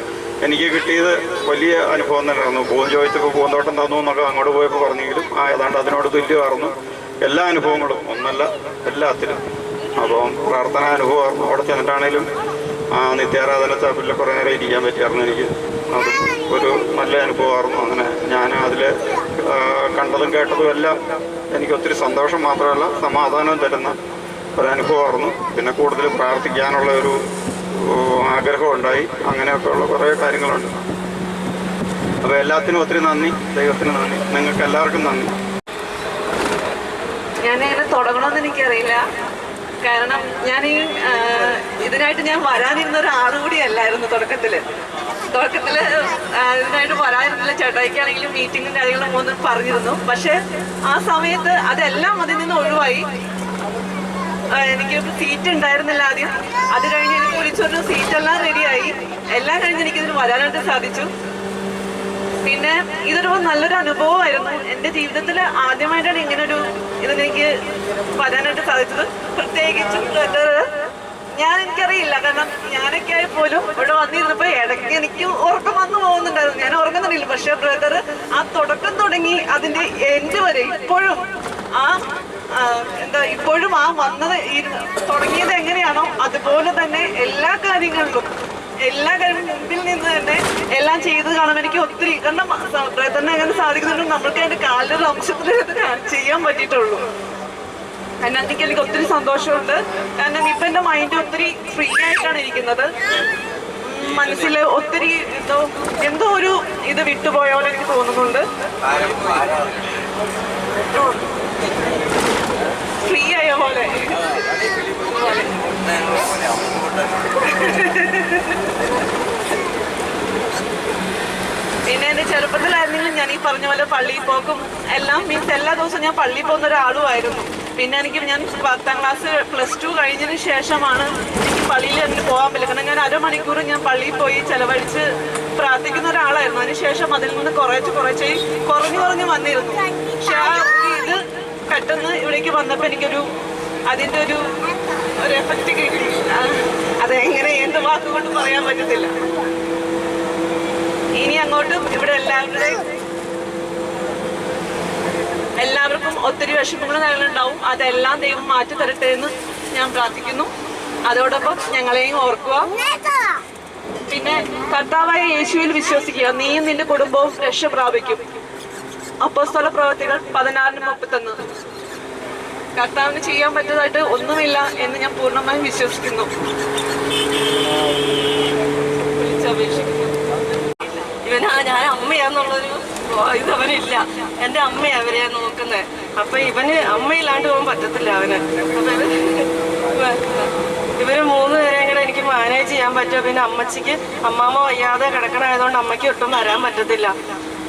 എനിക്ക് കിട്ടിയത് വലിയ അനുഭവം തന്നെയായിരുന്നു. പൂവൻ ചോദിച്ചപ്പോൾ പൂന്തോട്ടം തന്നു എന്നൊക്കെ അങ്ങോട്ട് പോയപ്പോൾ പറഞ്ഞെങ്കിലും ഏതാണ്ട് അതിനോട് തുല്യമായിരുന്നു എല്ലാ അനുഭവങ്ങളും. ഒന്നല്ല, എല്ലാത്തിലും. അപ്പം പ്രാർത്ഥനാ അനുഭവമായിരുന്നു. അവിടെ ചെന്നിട്ടാണേലും ആ നിത്യാരാധന ചാപ്പലിൽ കുറേ നേരം ഇരിക്കാൻ പറ്റിയായിരുന്നു എനിക്ക്. അത് ഒരു നല്ല അനുഭവമായിരുന്നു. അങ്ങനെ ഞാൻ അതിൽ കണ്ടതും കേട്ടതും എല്ലാം എനിക്ക് ഒത്തിരി സന്തോഷം മാത്രമല്ല സമാധാനം തരുന്ന ഒരനുഭവമായിരുന്നു. പിന്നെ കൂടുതൽ പ്രാർത്ഥിക്കാനുള്ള ഒരു ആഗ്രഹം ഉണ്ടായി. അങ്ങനെയൊക്കെയുള്ള കുറേ കാര്യങ്ങളുണ്ട്. അപ്പോൾ എല്ലാത്തിനും ഒത്തിരി നന്ദി, ദൈവത്തിന് നന്ദി, നിങ്ങൾക്ക് എല്ലാവർക്കും നന്ദി. ഞാനിങ്ങനെ തുടങ്ങണമെന്ന് എനിക്കറിയില്ല. കാരണം ഞാൻ ഇതിനായിട്ട് ഞാൻ വരാനിരുന്ന ഒരാളും കൂടി അല്ലായിരുന്നു തുടക്കത്തിൽ ഇതിനായിട്ട് വരാനിരുന്നില്ല. ചേട്ടായിക്കാണെങ്കിലും മീറ്റിങ്ങും കാര്യങ്ങളും മൂന്നും പറഞ്ഞിരുന്നു. പക്ഷെ ആ സമയത്ത് അതെല്ലാം അതിൽ നിന്ന് ഒഴിവായി. എനിക്ക് സീറ്റ് ഉണ്ടായിരുന്നില്ല ആദ്യം. അത് കഴിഞ്ഞ് എനിക്ക് വിളിച്ചൊരു സീറ്റെല്ലാം റെഡിയായി. എല്ലാം കഴിഞ്ഞ് എനിക്കിതിന് വരാനായിട്ട് സാധിച്ചു. പിന്നെ ഇതൊരു നല്ലൊരു അനുഭവമായിരുന്നു. എൻ്റെ ജീവിതത്തിൽ ആദ്യമായിട്ടാണ് ഇങ്ങനൊരു ഇതിനെനിക്ക് വരാനായിട്ട് സാധിച്ചത്. പ്രത്യേകിച്ചും എനിക്കറിയില്ല. കാരണം ഞാനൊക്കെ ആയപ്പോലും ഇവിടെ വന്നിരുന്നപ്പോൾ ഇടയ്ക്ക് എനിക്ക് ഉറക്കം വന്നു പോകുന്നുണ്ടായിരുന്നു. ഞാൻ ഉറങ്ങുന്നില്ല. പക്ഷെ ബ്രദർ ആ തുടക്കം തുടങ്ങി അതിൻ്റെ എൻഡ് വരെ ഇപ്പോഴും ഇപ്പോഴും വന്നത് തുടങ്ങിയത് എങ്ങനെയാണോ അതുപോലെ തന്നെ എല്ലാ കാര്യങ്ങളിലും മുമ്പിൽ നിന്ന് തന്നെ എല്ലാം ചെയ്ത് കാണാൻ എനിക്ക് ഒത്തിരി. കാരണം ബ്രദറിനെ എങ്ങനെ സാധിക്കുന്നുണ്ടോ നമ്മൾക്ക് അതിന്റെ കാലിലൊരു അംശത്തിൽ ചെയ്യാൻ പറ്റിയിട്ടുള്ളൂ. അതിനകത്തേക്ക് എനിക്ക് ഒത്തിരി സന്തോഷമുണ്ട്. കാരണം ഇപ്പൊ എന്റെ മൈൻഡ് ഒത്തിരി ഫ്രീ ആയിട്ടാണ് ഇരിക്കുന്നത്. മനസ്സിൽ ഒത്തിരി എന്തോ ഒരു ഇത് വിട്ടുപോയ പോലെ എനിക്ക് തോന്നുന്നുണ്ട്. ഫ്രീ ആയ പോലെ. പിന്നെ എന്റെ ചെറുപ്പത്തിലായിരുന്നെങ്കിലും ഞാൻ ഈ പറഞ്ഞ പോലെ പള്ളിയിൽ പോക്കും എല്ലാം മീൻസ് എല്ലാ ദിവസവും ഞാൻ പള്ളിയിൽ പോകുന്ന ഒരാളുമായിരുന്നു. പിന്നെ ഞാൻ 10ാം ക്ലാസ് +2 കഴിഞ്ഞതിന് ശേഷമാണ് എനിക്ക് പള്ളിയിൽ എനിക്ക് പോകാൻ പറ്റില്ല. കാരണം ഞാൻ അരമണിക്കൂർ ഞാൻ പള്ളിയിൽ പോയി ചെലവഴിച്ച് പ്രാർത്ഥിക്കുന്ന ഒരാളായിരുന്നു. അതിനുശേഷം അതിൽ നിന്ന് കുറച്ച് കുറഞ്ഞു വന്നിരുന്നു. പക്ഷെ ഇത് പെട്ടെന്ന് ഇവിടേക്ക് വന്നപ്പോൾ എനിക്കൊരു അതിൻ്റെ ഒരു എഫക്റ്റ് കിട്ടി. അതെങ്ങനെ എന്ത് വാക്കുകൊണ്ട് പറയാൻ പറ്റത്തില്ല. ഇനി അങ്ങോട്ടും ഇവിടെ എല്ലാവർക്കും ഒത്തിരി വിഷമങ്ങളും കാര്യങ്ങളുണ്ടാവും. അതെല്ലാം ദൈവം മാറ്റി തരട്ടെ എന്ന് ഞാൻ പ്രാർത്ഥിക്കുന്നു. അതോടൊപ്പം ഞങ്ങളെയും ഓർക്കുക. പിന്നെ കർത്താവായ യേശുവിൽ വിശ്വസിക്കുക, നീയും നിന്റെ കുടുംബവും രക്ഷ പ്രാപിക്കും. അപ്പോസ്തല പ്രവൃത്തികൾ 16:31. കർത്താവിന് ചെയ്യാൻ പറ്റുന്നതായിട്ട് ഒന്നുമില്ല എന്ന് ഞാൻ പൂർണ്ണമായും വിശ്വസിക്കുന്നു. ഞാൻ അമ്മയാന്നുള്ളൊരു ഇതവനില്ല. എൻ്റെ അമ്മയാണ് അവരെ നോക്കുന്നത്. അപ്പൊ ഇവന് അമ്മയില്ലാണ്ട് പോകാൻ പറ്റത്തില്ല അവന്. ഇവര് 3 പേരെയും കൂടെ എനിക്ക് മാനേജ് ചെയ്യാൻ പറ്റുമോ? പിന്നെ അമ്മച്ചിക്ക് അമ്മാമ്മ വയ്യാതെ കിടക്കണായതുകൊണ്ട് അമ്മയ്ക്ക് ഒട്ടും വരാൻ പറ്റത്തില്ല.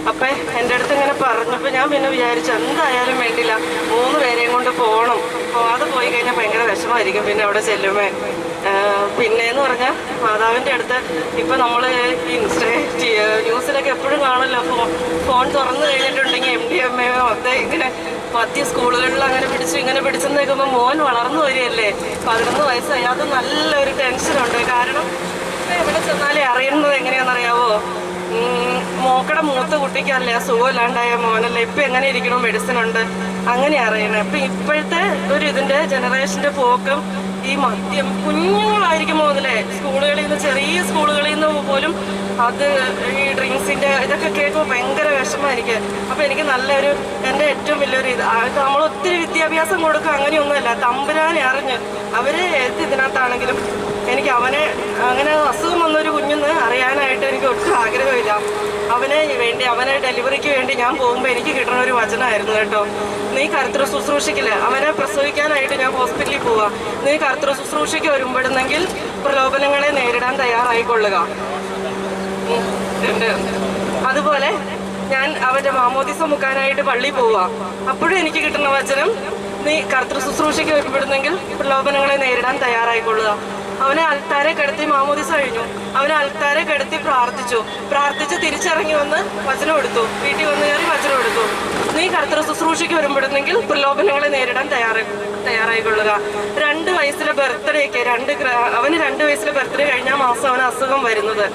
അപ്പൊ എൻ്റെ അടുത്ത് ഇങ്ങനെ പറഞ്ഞപ്പോൾ ഞാൻ പിന്നെ വിചാരിച്ചു എന്തായാലും വേണ്ടില്ല, 3 പേരെയും കൊണ്ട് പോകണം. പോകാതെ പോയി കഴിഞ്ഞാൽ ഭയങ്കര വിഷമമായിരിക്കും പിന്നെ അവിടെ ചെല്ലുമേ. പിന്നെന്ന് പറഞ്ഞാൽ മാതാവിൻ്റെ അടുത്ത് ഇപ്പം നമ്മൾ ന്യൂസിലൊക്കെ എപ്പോഴും കാണുമല്ലോ, ഫോൺ തുറന്നു കഴിഞ്ഞിട്ടുണ്ടെങ്കിൽ MDMA ഇങ്ങനെ മധ്യ സ്കൂളുകളിൽ അങ്ങനെ ഇങ്ങനെ പിടിച്ചെന്ന് നിൽക്കുമ്പോൾ മോൻ വളർന്നു വരികയല്ലേ, 11 വയസ്സായി. അത് നല്ലൊരു ടെൻഷനുണ്ട്. കാരണം എവിടെ ചെന്നാലേ അറിയുന്നത് എങ്ങനെയാണെന്നറിയാവോ, മോക്കടെ മൂത്ത കുട്ടിക്കല്ലേ സുഖമില്ലാണ്ടായ മോനല്ലേ ഇപ്പം എങ്ങനെ ഇരിക്കണം, മെഡിസിൻ ഉണ്ട്, അങ്ങനെ അറിയണേ. അപ്പം ഇപ്പോഴത്തെ ഇതിൻ്റെ ജനറേഷൻ്റെ പോക്കും ഈ മദ്യം കുഞ്ഞുങ്ങളായിരിക്കും മുതലേ സ്കൂളുകളിൽ നിന്ന്, ചെറിയ സ്കൂളുകളിൽ നിന്ന് പോലും അത് ഈ ഡ്രിങ്ക്സിൻ്റെ ഇതൊക്കെ കേൾക്കുമ്പോൾ ഭയങ്കര വിഷമമായിരിക്കും. അപ്പോൾ എനിക്ക് നല്ലൊരു എൻ്റെ ഏറ്റവും വലിയൊരു നമ്മൾ ഒത്തിരി വിദ്യാഭ്യാസം കൊടുക്കുക അങ്ങനെയൊന്നുമല്ല, തമ്പുരാനെ അറിഞ്ഞ് അവർ ഇതിനകത്താണെങ്കിലും എനിക്ക് അവനെ അങ്ങനെ അസുഖം വന്നൊരു കുഞ്ഞെന്ന് അറിയാനായിട്ട് എനിക്ക് ഒട്ടും ആഗ്രഹമില്ല. അവനെ ഡെലിവറിക്ക് വേണ്ടി ഞാൻ പോകുമ്പോൾ എനിക്ക് കിട്ടുന്ന ഒരു വചനമായിരുന്നു കേട്ടോ, നീ കർത്തൃ ശുശ്രൂഷയ്ക്കില്ല, അവനെ പ്രസവിക്കാനായിട്ട് ഞാൻ ഹോസ്പിറ്റലിൽ പോവാം, നീ കർത്തൃ ശുശ്രൂഷയ്ക്ക് വരുമ്പോഴെന്നെങ്കിൽ പ്രലോഭനങ്ങളെ നേരിടാൻ തയ്യാറായിക്കൊള്ളുക. അതുപോലെ ഞാൻ അവൻ്റെ മാമോദിസ മുക്കാനായിട്ട് പള്ളിയിൽ പോവാം, അപ്പോഴും എനിക്ക് കിട്ടുന്ന വചനം, നീ കർത്തൃ ശുശ്രൂഷയ്ക്ക് വരുമ്പോഴെന്നെങ്കിൽ പ്രലോഭനങ്ങളെ നേരിടാൻ തയ്യാറായിക്കൊള്ളുക. അവനെ അൽത്താരെ കിടത്തി മാമോദിസ കഴിഞ്ഞു, അവനെ അൽത്താരെ കിടത്തി പ്രാർത്ഥിച്ച് തിരിച്ചിറങ്ങി വന്ന് വചനം എടുത്തു, വീട്ടിൽ വന്ന് കയറി വചനം എടുത്തു. നീ കർത്തൃ ശുശ്രൂഷയ്ക്ക് വരുമ്പോഴെന്നെങ്കിൽ പ്രലോഭനങ്ങളെ നേരിടാൻ തയ്യാറായിക്കൊള്ളുക. 2 വയസ്സിലെ ബർത്ത്ഡേക്ക് അവന് 2 വയസ്സിലെ ബർത്ത്ഡേ കഴിഞ്ഞാൽ മാസം അവന് അസുഖം വരുന്നത്.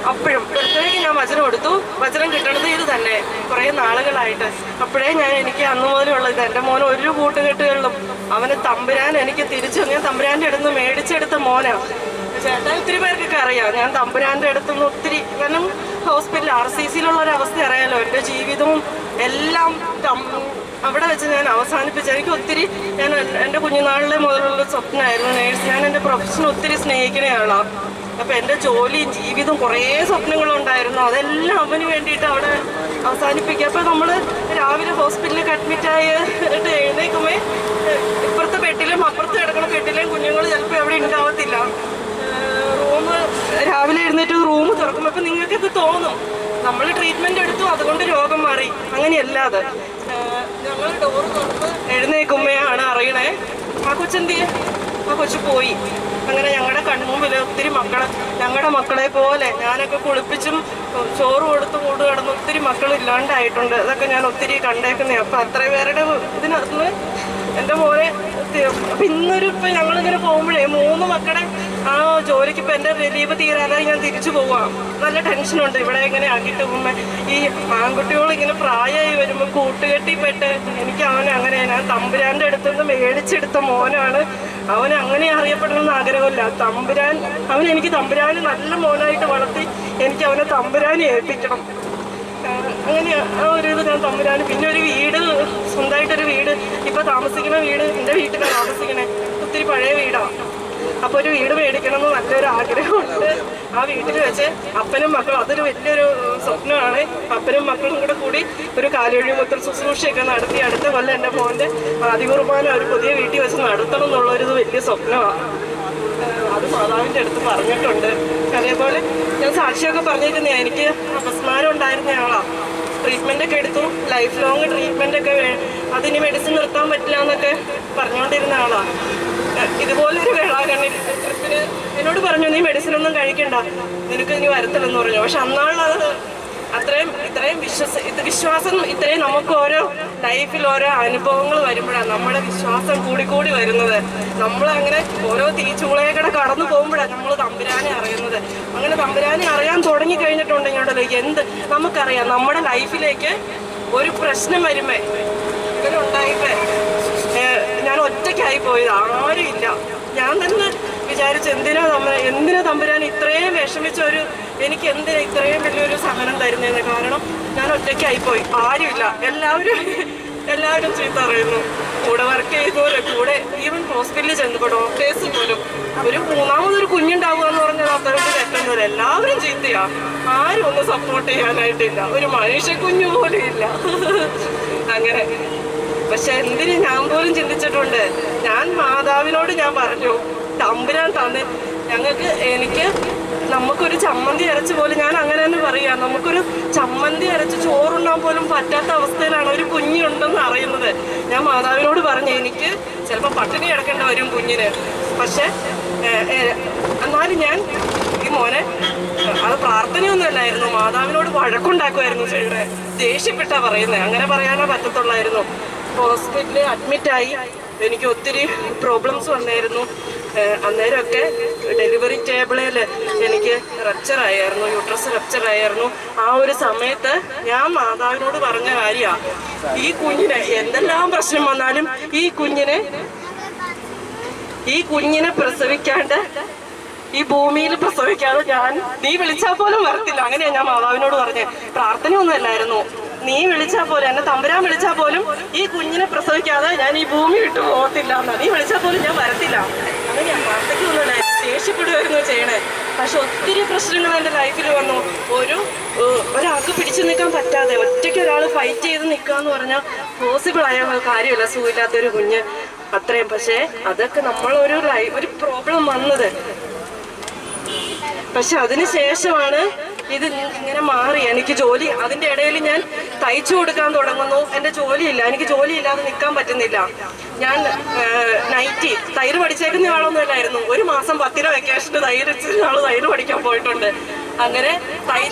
അപ്പോഴും ബർത്ത്ഡേക്ക് ഞാൻ വചനം എടുത്തു. വചനം കിട്ടണത് ഇത് തന്നെ കുറേ നാളുകളായിട്ട്. അപ്പോഴേ എനിക്ക് അന്ന് മുതലുള്ളത്, എൻ്റെ മോൻ ഒരു കൂട്ടുകെട്ടുകളിലും അവന് തമ്പുരാൻ എനിക്ക് ഞാൻ തമ്പുരാൻ്റെ അടുത്ത് മേടിച്ചെടുത്ത മോനാണ്. ചേട്ടാ ഒത്തിരി പേർക്കൊക്കെ അറിയാം. ഞാൻ തമ്പുരാൻ്റെ അടുത്തുനിന്ന് ഒത്തിരി, കാരണം ഹോസ്പിറ്റൽ RCCയിലുള്ള ഒരു അവസ്ഥ അറിയാലോ. എൻ്റെ ജീവിതവും എല്ലാം അവിടെ വെച്ച് ഞാൻ അവസാനിപ്പിച്ചു. എനിക്ക് ഒത്തിരി, ഞാൻ എൻ്റെ കുഞ്ഞുനാളിലെ മുതലുള്ള സ്വപ്നമായിരുന്നു നേഴ്സ്. ഞാൻ എൻ്റെ പ്രൊഫഷൻ ഒത്തിരി സ്നേഹിക്കുന്ന ആളാണ്. അപ്പം എൻ്റെ ജോലിയും ജീവിതവും കുറേ സ്വപ്നങ്ങളുണ്ടായിരുന്നു. അതെല്ലാം അവന് വേണ്ടിയിട്ട് അവിടെ അവസാനിപ്പിക്കുക. അപ്പോൾ നമ്മൾ രാവിലെ ഹോസ്പിറ്റലിലേക്ക് അഡ്മിറ്റായിട്ട് എഴുന്നേക്കുമ്പോൾ ഇപ്പുറത്തെ ബെഡിലും അപ്പുറത്ത് കിടക്കുന്ന ബെഡിലെയും കുഞ്ഞുങ്ങൾ ചിലപ്പോൾ അവിടെ ഉണ്ടാവത്തില്ല. രാവിലെ എഴുന്നേറ്റ് റൂം തുറക്കുമ്പോൾ ഇപ്പം നിങ്ങൾക്കിത് തോന്നും നമ്മൾ ട്രീറ്റ്മെൻറ്റ് എടുത്തു അതുകൊണ്ട് രോഗം മാറി. അങ്ങനെയല്ലാതെ ഞങ്ങൾ ഡോർ തുറന്ന് എഴുന്നേക്കുമ്പോഴാണ് അറിയണേ ആ കൊച്ചു പോയി. അങ്ങനെ ഞങ്ങളുടെ കൺമുമ്പിൽ ഒത്തിരി ഞങ്ങളുടെ മക്കളെ പോലെ ഞാനൊക്കെ കുളിപ്പിച്ചും ചോറ് കൊടുത്ത് കൂട് കിടന്ന് ഒത്തിരി മക്കളില്ലാണ്ടായിട്ടുണ്ട്. അതൊക്കെ ഞാൻ ഒത്തിരി കണ്ടേക്കുന്നതാണ്. അപ്പം അത്ര പേരുടെ ഇതിനകത്ത് എൻ്റെ മോനെ അപ്പം ഇപ്പം ഞങ്ങളിങ്ങനെ പോകുമ്പോഴേ 3 മക്കളെ ആ ജോലിക്ക് ഇപ്പം എൻ്റെ ലീവ് തീരാതെ ഞാൻ തിരിച്ചു പോവാം. നല്ല ടെൻഷനുണ്ട് ഇവിടെ ഇങ്ങനെ ആക്കിയിട്ട് പോകുമ്പോൾ. ഈ ആൺകുട്ടികൾ ഇങ്ങനെ പ്രായമായി വരുമ്പോൾ കൂട്ടുകെട്ടിപ്പെട്ട് എനിക്ക് അവനെ അങ്ങനെ, ഞാൻ തമ്പുരാൻ്റെ അടുത്തുനിന്ന് മേടിച്ചെടുത്ത മോനാണ്. അവൻ അങ്ങനെ അറിയപ്പെടണമെന്ന് ആഗ്രഹമില്ല. എനിക്ക് തമ്പുരാന് നല്ല മോനായിട്ട് വളർത്തി എനിക്ക് അവനെ തമ്പുരാനെ ഏൽപ്പിക്കണം. അങ്ങനെ ആ ഒരു ഇത് ഞാൻ തമ്പുരാന്. പിന്നെ ഒരു വീട്, സ്വന്തമായിട്ടൊരു വീട്, ഇപ്പം താമസിക്കുന്ന വീട് എൻ്റെ വീട്ടിലാണ് താമസിക്കണേ. ഒത്തിരി പഴയ വീടാണ്. അപ്പോൾ ഒരു വീട് മേടിക്കണമെന്ന് നല്ലൊരു ആഗ്രഹമുണ്ട്. ആ വീട്ടിൽ വെച്ച് അപ്പനും മക്കളും, അതൊരു വലിയൊരു സ്വപ്നമാണ്. അപ്പനും മക്കളും കൂടി ഒരു കാലൊഴിമുത്തൽ ശുശ്രൂഷയൊക്കെ നടത്തി അടുത്ത കൊല്ലം എൻ്റെ മോൻ്റെ ആദികുർബാന ഒരു പുതിയ വീട്ടിൽ വെച്ച് നടത്തണം എന്നുള്ളൊരു വലിയ സ്വപ്നമാണ്. അത് മാതാവിൻ്റെ അടുത്ത് പറഞ്ഞിട്ടുണ്ട്. അതേപോലെ ഞാൻ സാക്ഷിയൊക്കെ പറഞ്ഞിരുന്നേ, എനിക്ക് അപസ്മാരം ഉണ്ടായിരുന്ന ആളാണ്. ട്രീറ്റ്മെൻറ്റൊക്കെ എടുത്തു, ലൈഫ് ലോങ് ട്രീറ്റ്മെൻറ്റൊക്കെ, അതിന് മെഡിസിൻ നിർത്താൻ പറ്റില്ല എന്നൊക്കെ പറഞ്ഞുകൊണ്ടിരുന്ന ആളാണ്. ഇതുപോലൊരു വേളാങ്കണ്ണി ട്രിപ്പിന് എന്നോട് പറഞ്ഞു, നീ മെഡിസിൻ ഒന്നും കഴിക്കണ്ട, നിനക്ക് ഇനി വരത്തില്ലെന്ന് പറഞ്ഞു. പക്ഷെ അന്നാളത് ഇത്രയും വിശ്വാസം ഇത്രയും നമുക്ക് ഓരോ ലൈഫിൽ ഓരോ അനുഭവങ്ങൾ വരുമ്പോഴാണ് നമ്മുടെ വിശ്വാസം കൂടി വരുന്നത്. നമ്മളങ്ങനെ ഓരോ തീച്ചൂളയൊക്കെ കടന്നു പോകുമ്പോഴാണ് നമ്മൾ തമ്പുരാനെ അറിയുന്നത്. അങ്ങനെ തമ്പുരാനെ അറിയാൻ തുടങ്ങി കഴിഞ്ഞിട്ടുണ്ടെങ്കിലോ നമുക്കറിയാം നമ്മുടെ ലൈഫിലേക്ക് ഒരു പ്രശ്നം വരുമ്പേ ഇങ്ങനെ ഉണ്ടായിപ്പോ ഞാൻ ഒറ്റയ്ക്കായി പോയത്, ആരും ഇല്ല. ഞാൻ തന്നെ വിചാരിച്ചു എന്തിനാ തമ്പുരാൻ ഇത്രയും വിഷമിച്ച എനിക്ക് എന്തിനാ ഇത്രയും വലിയൊരു സഹനം തരുന്നതെന്ന്. കാരണം ഞാൻ ഒറ്റയ്ക്കായിപ്പോയി, ആരുമില്ല. എല്ലാവരും ചീത്ത അറിയുന്നു. കൂടെ വർക്ക് ചെയ്തോലെ, കൂടെ ഈവൻ ഹോസ്പിറ്റലിൽ ചെന്നപ്പോൾ ഡോക്ടേഴ്സ് പോലും ഒരു 3ാമതൊരു കുഞ്ഞുണ്ടാവുക എന്ന് പറഞ്ഞാൽ അത്രയ്ക്ക് തെറ്റുന്നില്ല. എല്ലാവരും ചീത്തയാ, ആരും ഒന്നും സപ്പോർട്ട് ചെയ്യാനായിട്ടില്ല, ഒരു മനുഷ്യ കുഞ്ഞു പോലും ഇല്ല. അങ്ങനെ പക്ഷെ എന്തിന് ഞാൻ പോലും ചിന്തിച്ചിട്ടുണ്ട്. ഞാൻ മാതാവിനോട് ഞാൻ പറഞ്ഞു, തമ്പുരാൻ തന്നെ നമുക്കൊരു ചമ്മന്തി അരച്ച് പോലും, ഞാൻ അങ്ങനെ തന്നെ പറയാ, നമുക്കൊരു ചമ്മന്തി അരച്ച് ചോറുണ്ടാൻ പോലും പറ്റാത്ത അവസ്ഥയിലാണ് ഒരു കുഞ്ഞുണ്ടെന്ന് അറിയുന്നത്. ഞാൻ മാതാവിനോട് പറഞ്ഞു, എനിക്ക് ചിലപ്പോൾ പട്ടിണി കിടക്കേണ്ട വരും കുഞ്ഞിന്. പക്ഷെ എന്നാലും ഞാൻ ഈ മോനെ, അത് പ്രാർത്ഥനയൊന്നുമല്ലായിരുന്നു, മാതാവിനോട് വഴക്കുണ്ടാക്കുമായിരുന്നു ചെയ്യണേ. ദേഷ്യപ്പെട്ടാ പറയുന്നത്, അങ്ങനെ പറയാനേ പറ്റത്തുള്ളായിരുന്നു. ഹോസ്പിറ്റലിൽ അഡ്മിറ്റായി, എനിക്ക് ഒത്തിരി പ്രോബ്ലംസ് വന്നായിരുന്നു. അന്നേരമൊക്കെ ഡെലിവറി ടേബിളിൽ എനിക്ക് റപ്ചറായിരുന്നു, യൂട്രസ് റപ്ചറായിരുന്നു. ആ ഒരു സമയത്ത് ഞാൻ മാതാവിനോട് പറഞ്ഞ കാര്യമാണ്, ഈ കുഞ്ഞിനെ എന്തെല്ലാം പ്രശ്നം വന്നാലും ഈ കുഞ്ഞിനെ പ്രസവിക്കാണ്ട്, ഈ ഭൂമിയിൽ പ്രസവിക്കാതെ നീ വിളിച്ചാൽ പോലും വരത്തില്ല. അങ്ങനെയാ ഞാൻ മാതാവിനോട് പറഞ്ഞത്. പ്രാർത്ഥനയൊന്നുമല്ലായിരുന്നു, നീ വിളിച്ചാൽ പോലും, എന്നെ തമ്പുരാൻ വിളിച്ചാൽ പോലും ഈ കുഞ്ഞിനെ പ്രസവിക്കാതെ ഞാൻ ഈ ഭൂമി വിട്ടു പോകത്തില്ല എന്നാ. നീ വിളിച്ചാൽ പോലും ഞാൻ വരത്തില്ല. അങ്ങനെ ഞാൻ പ്രാർത്ഥിക്കൊന്നുമില്ല, ദേഷ്യപ്പെടുമായിരുന്നു ചെയ്യണേ. പക്ഷെ ഒത്തിരി പ്രശ്നങ്ങൾ എൻ്റെ ലൈഫിൽ വന്നു. ഒരാൾക്ക് പിടിച്ചു നിൽക്കാൻ പറ്റാതെ ഒറ്റയ്ക്ക് ഒരാൾ ഫൈറ്റ് ചെയ്ത് നിൽക്കുക എന്ന് പറഞ്ഞാൽ പോസിബിൾ ആയ കാര്യമല്ല, സുഖമില്ലാത്തൊരു കുഞ്ഞ് അത്രയും. പക്ഷേ അതൊക്കെ നമ്മളൊരു പ്രോബ്ലം വന്നത്. പക്ഷെ അതിന് ശേഷമാണ് ഇത് ഇങ്ങനെ മാറി. എനിക്ക് ജോലി, അതിൻ്റെ ഇടയിൽ ഞാൻ തയ്ച്ചു കൊടുക്കാൻ തുടങ്ങുന്നു. എൻ്റെ ജോലിയില്ല, എനിക്ക് ജോലിയില്ലാതെ നിൽക്കാൻ പറ്റുന്നില്ല. ഞാൻ നൈറ്റി തൈര് പഠിച്ചേക്കുന്ന ആളൊന്നുമല്ലായിരുന്നു. 1 മാസം 10 രൂപ വെക്കേഷന് തൈര് പഠിക്കാൻ പോയിട്ടുണ്ട്. അങ്ങനെ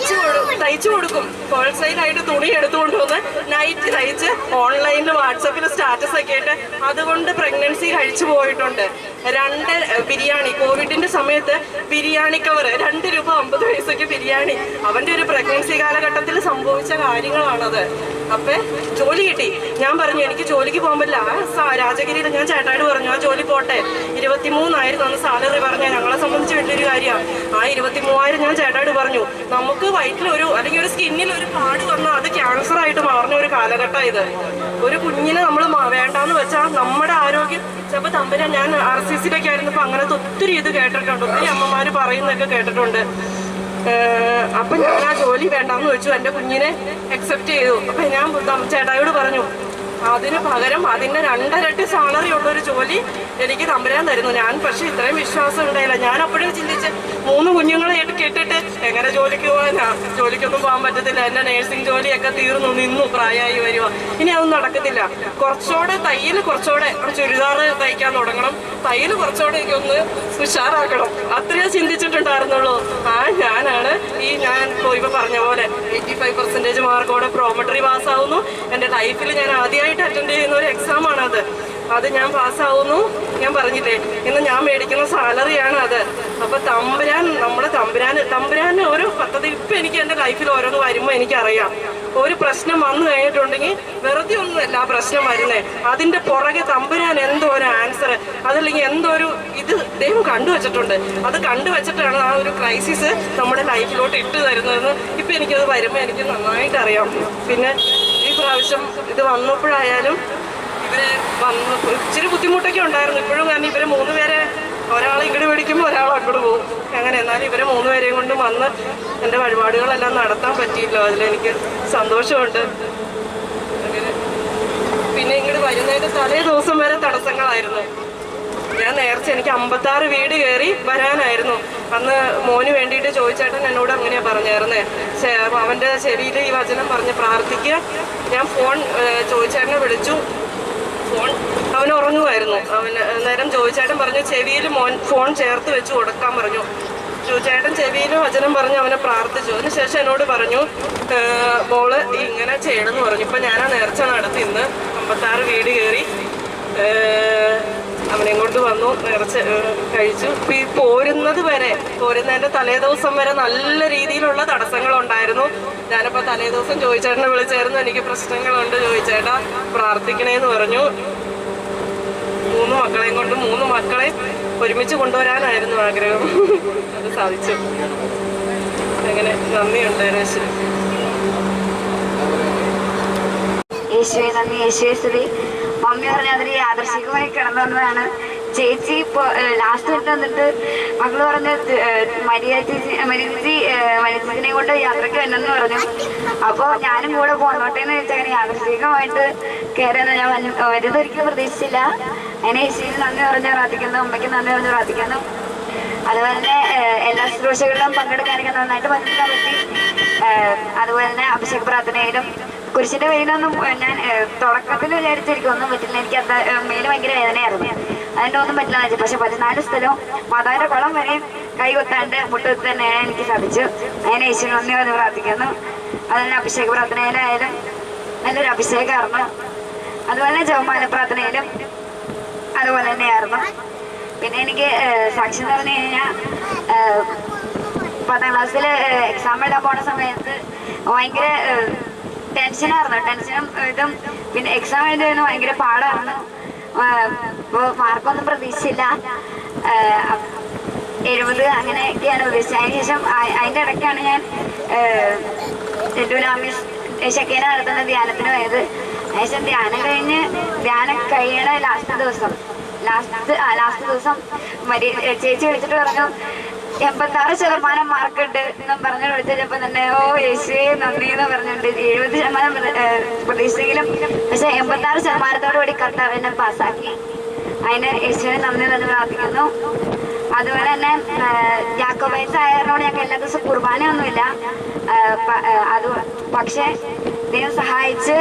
തയ്ച്ചു കൊടുക്കും. ഹോൾസെയിലായിട്ട് തുണി എടുത്തുകൊണ്ട് വന്ന് നൈറ്റ് തയ്ച്ച് ഓൺലൈനിൽ വാട്സപ്പിൽ സ്റ്റാറ്റസ് ഒക്കെ ഇട്ട് അതുകൊണ്ട് പ്രഗ്നൻസി കഴിച്ചു പോയിട്ടുണ്ട്. 2 ബിരിയാണി, കോവിഡിന്റെ സമയത്ത് ബിരിയാണി കവർ 2 രൂപ 50 പൈസയ്ക്ക് ബിരിയാണി. അവന്റെ ഒരു പ്രഗ്നൻസി കാലഘട്ടത്തിൽ സംഭവിച്ച കാര്യങ്ങളാണത്. അപ്പൊ ജോലി കിട്ടി. ഞാൻ പറഞ്ഞു എനിക്ക് ജോലിക്ക് പോകാൻ പറ്റില്ല. രാജഗിരിയിൽ ഞാൻ ചേട്ടായിട്ട് പറഞ്ഞു ആ ജോലി പോട്ടെ. 23,000 അന്ന് സാലറി പറഞ്ഞാൽ ഞങ്ങളെ സംബന്ധിച്ച് വലിയൊരു കാര്യമാണ്. ആ 23,000 ഞാൻ ചേട്ടായിട്ട് പറഞ്ഞു. നമുക്ക് വയറ്റിലൊരു അല്ലെങ്കിൽ ഒരു സ്കിന്നിൽ ഒരു പാട് വന്നാൽ അത് ക്യാൻസർ ആയിട്ട് മാറുന്ന ഒരു കാലഘട്ടം ഇത്. ഒരു കുഞ്ഞിനെ നമ്മൾ വേണ്ടാന്ന് വെച്ചാൽ നമ്മുടെ ആരോഗ്യം ചിലപ്പോൾ തമ്പുരാൻ, ഞാൻ RCCയിലൊക്കെ ആയിരുന്നപ്പോൾ അങ്ങനത്തെ ഒത്തിരി ഇത് കേട്ടിട്ടുണ്ട്, ഒത്തിരി അമ്മമാർ പറയുന്നതൊക്കെ കേട്ടിട്ടുണ്ട്. അപ്പൊ ഞാൻ ആ ജോലി വേണ്ടാന്ന് വെച്ചു, എൻ്റെ കുഞ്ഞിനെ അക്സെപ്റ്റ് ചെയ്തു. അപ്പൊ ഞാൻ ചേട്ടായോട് പറഞ്ഞു അതിന് പകരം അതിൻ്റെ 2 ഇരട്ടി സാലറി ഉള്ളൊരു ജോലി എനിക്ക് തമ്പുരാൻ തരുന്നു. ഞാൻ പക്ഷെ ഇത്രയും വിശ്വാസം ഉണ്ടായില്ല. ഞാൻ അപ്പോഴും ചിന്തിച്ച് 3 കുഞ്ഞുങ്ങളെ കേട്ടിട്ട് എങ്ങനെ ജോലിക്ക് പോകാനാ? ജോലിക്കൊന്നും പോകാൻ പറ്റത്തില്ല. എൻ്റെ നേഴ്സിംഗ് ജോലിയൊക്കെ നിന്നു, പ്രായമായി വരുക. ഇനി അതൊന്നും നടക്കത്തില്ല. കുറച്ചുകൂടെ തയ്യൽ, കുറച്ചുകൂടെ ചുരിദാർ തയ്ക്കാൻ തുടങ്ങണം, തയ്യൽ കുറച്ചുകൂടെ എനിക്കൊന്ന് ഉഷാറാക്കണം. അത്രയേ ചിന്തിച്ചിട്ടുണ്ടായിരുന്നുള്ളൂ. ഞാനാണ് ഞാൻ ഇപ്പൊ പറഞ്ഞ പോലെ 85% മാർക്കോടെ പ്രോമെട്രി പാസ്സാവുന്നു. എൻ്റെ ലൈഫിൽ ഞാൻ ആദ്യമായിട്ട് അറ്റൻഡ് ചെയ്യുന്ന ഒരു എക്സാമാണത്. അത് ഞാൻ പാസ്സാവുന്നു. ഞാൻ പറഞ്ഞില്ലേ, ഇന്ന് ഞാൻ മേടിക്കുന്ന സാലറിയാണ് അത്. അപ്പൊ നമ്മുടെ തമ്പുരാന് ഓരോ പദ്ധതി ഇപ്പൊ എനിക്ക് എൻ്റെ ലൈഫിൽ ഓരോന്ന് വരുമ്പോൾ എനിക്കറിയാം. ഒരു പ്രശ്നം വന്നു കഴിഞ്ഞിട്ടുണ്ടെങ്കിൽ വെറുതെ ഒന്നുമല്ല ആ പ്രശ്നം വരുന്നേ, അതിന്റെ പുറകെ തമ്പുരാൻ എന്തോ ഒരു ആൻസർ, അതല്ലെങ്കിൽ എന്തോ ഒരു ഇത് ദൈവം കണ്ടുവച്ചിട്ടുണ്ട്. അത് കണ്ടുവച്ചിട്ടാണ് ആ ഒരു ക്രൈസിസ് നമ്മുടെ ലൈഫിലോട്ട് ഇട്ട് തരുന്നതെന്ന് ഇപ്പൊ എനിക്കത് വരുമ്പോൾ എനിക്ക് നന്നായിട്ട് അറിയാം. പിന്നെ ഈ പ്രാവശ്യം ഇത് വന്നപ്പോഴായാലും ഇവര് ഇച്ചിരി ബുദ്ധിമുട്ടൊക്കെ ഉണ്ടായിരുന്നു ഇപ്പോഴും. കാരണം ഇവരെ 3 പേരെ, ഒരാൾ ഇങ്ങോട്ട് മേടിക്കുമ്പോൾ ഒരാൾ അങ്ങോട്ട് പോകും, അങ്ങനെ. എന്നാലും ഇവരെ 3 പേരെയും കൊണ്ട് വന്ന് എൻ്റെ വഴിപാടുകളെല്ലാം നടത്താൻ പറ്റിയില്ലോ, അതിലെനിക്ക് സന്തോഷമുണ്ട്. അങ്ങനെ പിന്നെ ഇങ്ങോട്ട് വരുന്നതിൻ്റെ തലേ ദിവസം വരെ തടസ്സങ്ങളായിരുന്നു. ഞാൻ നേർച്ച എനിക്ക് 56 വീട് കയറി വരാനായിരുന്നു. അന്ന് മോന് വേണ്ടിയിട്ട് ചോദിച്ചേട്ടൻ എന്നോട് അങ്ങനെയാ പറഞ്ഞായിരുന്നേ, അവൻ്റെ ചെവിയിൽ ഈ വചനം പറഞ്ഞ് പ്രാർത്ഥിക്കുക. ഞാൻ ഫോൺ ചോദിച്ചേട്ടനെ വിളിച്ചു. അവൻ ഉറങ്ങുമായിരുന്നു. നേരം ചോദിച്ചേട്ടൻ പറഞ്ഞു ചെവിയിൽ ഫോൺ ചേർത്ത് വെച്ച് കൊടുക്കാൻ പറഞ്ഞു. ചേട്ടൻ ചെവിയിൽ വചനം പറഞ്ഞു അവനെ പ്രാർത്ഥിച്ചു. അതിനുശേഷം എന്നോട് പറഞ്ഞു മോള് ഇങ്ങനെ ചെയ്യണമെന്ന് പറഞ്ഞു. ഇപ്പം ഞാൻ ആ നേർച്ച നടത്തി. ഇന്ന് 56 വീട് കയറി അവനെ കൊണ്ട് വന്നു, നേർച്ച കഴിച്ചു. ഈ പോരുന്നതിൻ്റെ തലേ ദിവസം വരെ നല്ല രീതിയിലുള്ള തടസ്സങ്ങളുണ്ടായിരുന്നു. ഞാനിപ്പോൾ തലേ ദിവസം ചോദിച്ചേട്ടനെ വിളിച്ചായിരുന്നു, എനിക്ക് പ്രശ്നങ്ങളുണ്ട് ചോദിച്ചേട്ടാ പ്രാർത്ഥിക്കണേന്ന് പറഞ്ഞു. 3 മക്കളെയും കൊണ്ട് 3 മക്കളെ ഒരുമിച്ച് കൊണ്ടുവരാനായിരുന്നു ആഗ്രഹം. അത് സാധിച്ചു. അങ്ങനെ നന്ദിയുണ്ട് യേശുവേ നന്ദി, യേശുവേ സ്തുതി. മമ്മി പറഞ്ഞ അതിൽ യാദൃശികമായി കിടന്നു വന്നതാണ്. ചേച്ചി ഇപ്പൊ ലാസ്റ്റ് ആയിട്ട് വന്നിട്ട് മകള് പറഞ്ഞ് മരിയച്ചിനെ കൊണ്ട് യാത്രയ്ക്ക് വന്നെന്ന് പറഞ്ഞു. അപ്പോൾ ഞാനും കൂടെ പോന്നോട്ടേന്ന് വെച്ചാൽ അങ്ങനെ യാദൃശികമായിട്ട് കയറിയെന്ന് ഞാൻ വരുന്നൊരിക്കലും പ്രതീക്ഷിച്ചില്ല. അതിനെ യേശുവിന് നന്ദി പറഞ്ഞ് പ്രാർത്ഥിക്കുന്നു, അമ്മയ്ക്ക് നന്ദി പറഞ്ഞ് പ്രാർത്ഥിക്കുന്നു. അതുപോലെ തന്നെ എല്ലാ ശുശ്രൂഷകളിലും പങ്കെടുക്കാനൊക്കെ നന്നായിട്ട് പങ്കെടുക്കാൻ പറ്റി. അതുപോലെ തന്നെ അഭിഷേക പ്രാർത്ഥനയിലും കുരിശിന്റെ വെയിലൊന്നും ഞാൻ തുടക്കത്തിൽ വിചാരിച്ചിരിക്കും ഒന്നും പറ്റില്ല. എനിക്ക് അത് മേല് ഭയങ്കര വേദനയായിരുന്നു, അതിൻ്റെ ഒന്നും പറ്റില്ല വെച്ചു. പക്ഷെ 14 സ്ഥലവും മാതാവിന്റെ കുളം വരെയും കൈ കൊത്താണ്ട് മുട്ടുകുത്തി തന്നെ എനിക്ക് സാധിച്ചു. അതിനെ യേശുവിന് നന്ദി പറഞ്ഞ് പ്രാർത്ഥിക്കുന്നു. അതുപോലെ അഭിഷേക പ്രാർത്ഥനയിലായാലും നല്ലൊരു അഭിഷേകമായിരുന്നു. അതുപോലെ ജപമാല പ്രാർത്ഥനയിലും അതുപോലെ തന്നെയായിരുന്നു. പിന്നെ എനിക്ക് സാക്ഷി എന്ന് പറഞ്ഞു കഴിഞ്ഞാൽ 10ാം ക്ലാസ്സിൽ എക്സാം എഴുതാൻ പോണ സമയത്ത് ഭയങ്കര ടെൻഷനായിരുന്നു. ടെൻഷനും ഇതും പിന്നെ എക്സാം എഴുതുന്നതിന് ഭയങ്കര പാടായിരുന്നു. ഇപ്പോൾ മാർക്കൊന്നും പ്രതീക്ഷിച്ചില്ല, 70 അങ്ങനെയൊക്കെയാണ് ഉദ്ദേശിച്ചത്. അതിനുശേഷം അതിൻ്റെ ഇടയ്ക്കാണ് ഞാൻ ഷക്കീന നടത്തുന്ന ധ്യാനത്തിന് പോയത്. അതിനുശേഷം ധ്യാനം കഴിഞ്ഞ് ധ്യാനം കഴിയണ ലാസ്റ്റ് ദിവസം ചേച്ചി വിളിച്ചിട്ട് പറഞ്ഞു 86% മാർക്കുണ്ട് എന്നും പറഞ്ഞു വിളിച്ചപ്പോൾ തന്നെ ഓ യേശുവേ നന്ദി എന്ന് പറഞ്ഞിട്ടുണ്ട്. 70% പ്രതീക്ഷിച്ചെങ്കിലും പക്ഷെ 86% കൂടി കർത്താവ് എന്നെ പാസ്സാക്കി. അതിന് യേശുവിനെ നന്ദി തന്നെ പ്രാർത്ഥിക്കുന്നു. അതുപോലെ തന്നെ ജാക്കോബൈൻസ് ആയതിനോട് ഞങ്ങൾക്ക് എല്ലാ ദിവസവും കുർബാനയൊന്നുമില്ല. അത് പക്ഷെ ദൈവം സഹായിച്ച്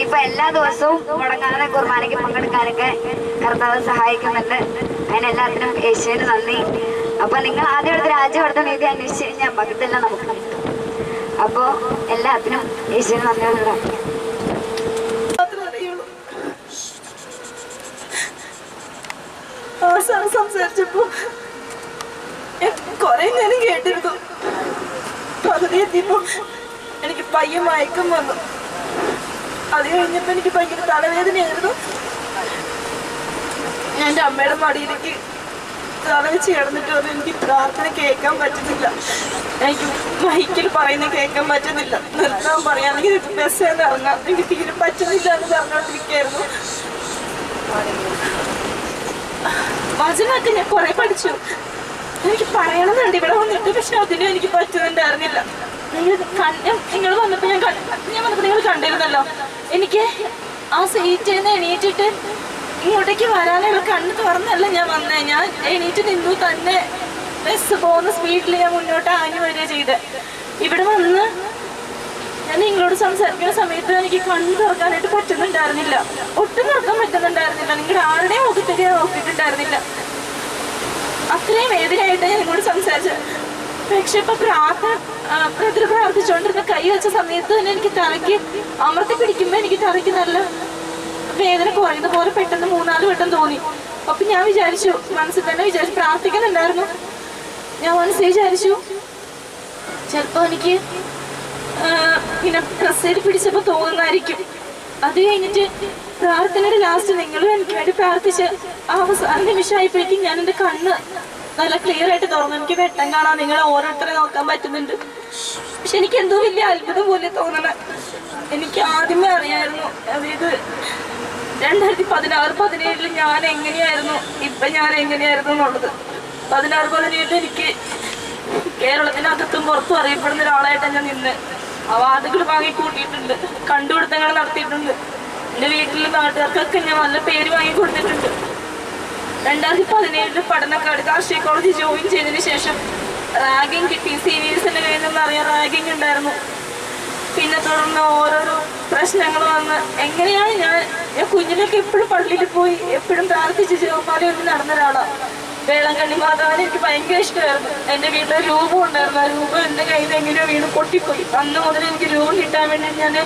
ഇപ്പൊ എല്ലാ ദിവസവും മുടങ്ങാതെ കുർബാനയ്ക്ക് പങ്കെടുക്കാനൊക്കെ കർത്താവ് സഹായിക്കുന്നുണ്ട്. അതിനെല്ലാത്തിനും യേശുവിന് നന്ദി. അപ്പൊ നിങ്ങൾ ആദ്യം എടുത്ത് രാജ്യം എടുത്ത നീതി അന്വേഷിച്ച് കഴിഞ്ഞാൽ ഭക്തെല്ലാം നമുക്ക് കിട്ടും. അപ്പോ എല്ലാത്തിനും യേശുവിന് നന്ദിയോട് പ്രാർത്ഥിക്കും. സംസാരിച്ചപ്പോ കൊറേ നേരം കേട്ടിരുന്നു. പകുതി എത്തിയപ്പോ എനിക്ക് പയ്യെ മയക്കം വന്നു. അത് കഴിഞ്ഞപ്പോൾ എനിക്ക് ഭയങ്കര തലവേദനയായിരുന്നു. ഞാൻ എൻ്റെ അമ്മയുടെ മടിയിലേക്ക് തലവെച്ച് കിടന്നിട്ട് പറഞ്ഞു എനിക്ക് പ്രാർത്ഥന കേൾക്കാൻ പറ്റുന്നില്ല, എനിക്ക് മൈക്കിൽ പറയുന്നത് കേൾക്കാൻ പറ്റുന്നില്ല, നിർത്താൻ പറയാണെങ്കിൽ ബസ്സിൽ ഇറങ്ങാം, എനിക്ക് തീരെ പറ്റുന്നില്ല എന്ന് പറഞ്ഞുകൊണ്ടിരിക്കുകയായിരുന്നു. വചനമൊക്കെ ഞാൻ കുറെ പഠിച്ചു, എനിക്ക് പറയണമെന്നുണ്ട് ഇവിടെ വന്നിട്ട്, പക്ഷെ അതിനും എനിക്ക് പറ്റുന്നുണ്ടായിരുന്നില്ല. നിങ്ങൾ വന്നപ്പോൾ ഞാൻ വന്നപ്പോൾ നിങ്ങൾ കണ്ടിരുന്നല്ലോ, എനിക്ക് ആ സീറ്റിൽ നിന്ന് എണീറ്റിട്ട് ഇങ്ങോട്ടേക്ക് വരാനുള്ള കണ്ണ് തുറന്നല്ല ഞാൻ വന്നേ. ഞാൻ എണീറ്റ് നിന്നു, തന്നെ ബസ് പോകുന്ന സ്പീഡിൽ ഞാൻ മുന്നോട്ട് ആഞ്ഞു വരിക ചെയ്ത്. ഇവിടെ വന്ന് ഞാൻ നിങ്ങളോട് സംസാരിക്കുന്ന സമയത്ത് എനിക്ക് കണ്ണ് തുറക്കാനായിട്ട് പറ്റുന്നുണ്ടായിരുന്നില്ല, ഒട്ടും തുറക്കാൻ പറ്റുന്നുണ്ടായിരുന്നില്ല. നിങ്ങളുടെ ആരുടെയും മുഖത്തേക്ക് നോക്കിയിട്ടുണ്ടായിരുന്നില്ല. അത്രയും വേദനയായിട്ട് ഞാൻ നിങ്ങളോട് സംസാരിച്ചത്. പക്ഷെ ഇപ്പൊ പ്രാർത്ഥിച്ചുകൊണ്ടിരുന്ന കൈ വെച്ച സമയത്ത് തന്നെ എനിക്ക് തലയ്ക്ക് അമർത്തി പിടിക്കുമ്പോ എനിക്ക് തലയ്ക്ക് നല്ല വേദന കുറയുന്ന പോലെ പെട്ടെന്ന് 3-4 വട്ടം തോന്നി. അപ്പൊ ഞാൻ വിചാരിച്ചു, മനസ്സിൽ തന്നെ വിചാരിച്ചു, പ്രാർത്ഥിക്കുന്നുണ്ടായിരുന്നു. ഞാൻ മനസ്സിൽ വിചാരിച്ചു ചിലപ്പോ എനിക്ക് പിന്നെ പ്രസയിൽ പിടിച്ചപ്പോ തോന്നുന്നതായിരിക്കും. അത് കഴിഞ്ഞിട്ട് പ്രാർത്ഥനയുടെ ലാസ്റ്റ് നിങ്ങളും എനിക്ക് വേണ്ടി പ്രാർത്ഥിച്ച് അവസാന നിമിഷമായപ്പോഴേക്കും ഞാൻ എൻ്റെ കണ്ണ് നല്ല ക്ലിയർ ആയിട്ട് തുറന്നു. എനിക്ക് വെട്ടം കാണാൻ നിങ്ങളെ ഓരോരുത്തരെ നോക്കാൻ പറ്റുന്നുണ്ട്. പക്ഷെ എനിക്ക് എന്തോ വലിയ അത്ഭുതം പോലെ തോന്നണേ. എനിക്ക് ആദ്യമേ അറിയായിരുന്നു, അതായത് 2016-17 ഞാൻ എങ്ങനെയായിരുന്നു, ഇപ്പൊ ഞാൻ എങ്ങനെയായിരുന്നു എന്നുള്ളത്. 16-17 എനിക്ക് കേരളത്തിനകത്തും പുറത്തും അറിയപ്പെടുന്ന ഒരാളായിട്ടാണ് ഞാൻ നിന്ന്. അവാർഡുകൾ വാങ്ങിക്കൂട്ടിയിട്ടുണ്ട്, കണ്ടുപിടുത്തങ്ങൾ നടത്തിയിട്ടുണ്ട്. എൻ്റെ വീട്ടിലെ നാട്ടുകാർക്കൊക്കെ ഞാൻ നല്ല പേര് വാങ്ങിക്കൊടുത്തിട്ടുണ്ട്. 2017 പഠനക്കാട് കാർഷിക കോളേജ് ജോയിൻ ചെയ്തതിന് ശേഷം റാഗിങ് കിട്ടി. സീനിയേഴ്സിൻ്റെ കയ്യിൽ നിന്ന് അറിയാൻ റാഗിങ് ഉണ്ടായിരുന്നു. പിന്നെ തുടർന്ന് ഓരോരോ പ്രശ്നങ്ങൾ വന്ന് എങ്ങനെയാണ് ഞാൻ കുഞ്ഞിലൊക്കെ എപ്പോഴും പള്ളിയിൽ പോയി എപ്പോഴും പ്രാർത്ഥിച്ച് ജോമാലയൊന്നും നടന്ന ഒരാളാണ്. വേളങ്കണ്ണി മാതാവിനെ എനിക്ക് ഭയങ്കര ഇഷ്ടമായിരുന്നു. എൻ്റെ വീട്ടിൽ രൂപം ഉണ്ടായിരുന്നു. ആ രൂപം എൻ്റെ കയ്യിൽ നിന്ന് എങ്ങനെയോ വീണ് പൊട്ടിപ്പോയി. അന്ന് മുതൽ എനിക്ക് രൂപം കിട്ടാൻ വേണ്ടി ഞാൻ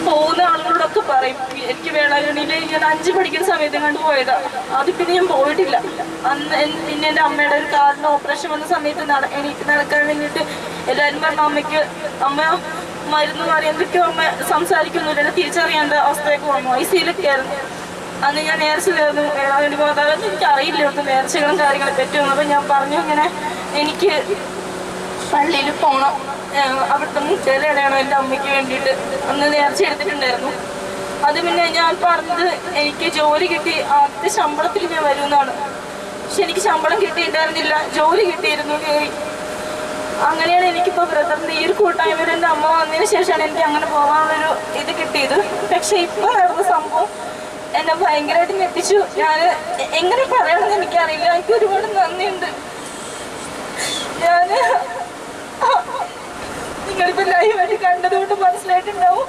പോകുന്ന ആളുകളോടൊക്കെ പറയും. എനിക്ക് വേളാങ്കണ്ണിയിൽ ഞാൻ 5 പഠിക്കുന്ന സമയത്ത് കണ്ടു പോയതാ. അത് പിന്നെ ഞാൻ പോയിട്ടില്ല. അന്ന് പിന്നെ എൻ്റെ അമ്മയുടെ ഒരു കാറിന് ഓപ്പറേഷൻ വന്ന സമയത്ത് എനിക്ക് നടക്കാൻ വേണ്ടിയിട്ട് എല്ലാവരും പറഞ്ഞു അമ്മ മരുന്ന് മാറി എന്തൊക്കെയോ അമ്മ സംസാരിക്കുന്നില്ല, തിരിച്ചറിയാണ്ട അവസ്ഥയൊക്കെ വന്നു. ICUലൊക്കെ ആയിരുന്നു. അന്ന് ഞാൻ നേർച്ചയായിരുന്നു വേളാങ്കണ്ണി മാതാവെന്ന് എനിക്കറിയില്ല ഇവിടുത്തെ നേർച്ചകളും കാര്യങ്ങളെ പറ്റുമെന്ന്. അപ്പം ഞാൻ പറഞ്ഞു ഇങ്ങനെ എനിക്ക് പള്ളിയിൽ പോകണം, അവിടുത്തെ മുട്ടയിലിടണം എൻ്റെ അമ്മയ്ക്ക് വേണ്ടിയിട്ട്. അന്ന് നേർച്ച എടുത്തിട്ടുണ്ടായിരുന്നു. അത് പിന്നെ ഞാൻ പറഞ്ഞത് എനിക്ക് ജോലി കിട്ടി ആദ്യത്തെ ശമ്പളത്തിൽ ഞാൻ വരുമെന്നാണ്. പക്ഷെ എനിക്ക് ശമ്പളം കിട്ടിയിട്ടുണ്ടായിരുന്നില്ല, ജോലി കിട്ടിയിരുന്നു കയറി. അങ്ങനെയാണ് എനിക്കിപ്പോൾ ബ്രദറിൻ്റെ ഈ ഒരു കൂട്ടായ്മയിൽ എൻ്റെ അമ്മ വന്നതിന് ശേഷമാണ് എനിക്ക് അങ്ങനെ പോകാനുള്ളൊരു ഇത് കിട്ടിയത്. പക്ഷെ ഇപ്പോൾ നടന്ന സംഭവം എന്നെ ഭയങ്കരമായിട്ട് ഞെട്ടിച്ചു. ഞാൻ എങ്ങനെ പറയണമെന്ന് എനിക്കറിയില്ല. എനിക്ക് ഒരുപാട് നന്ദിയുണ്ട്. ഞാൻ നിങ്ങളിപ്പോൾ ലൈവായിട്ട് കണ്ടതുകൊണ്ട് മനസ്സിലായിട്ടുണ്ടാവും.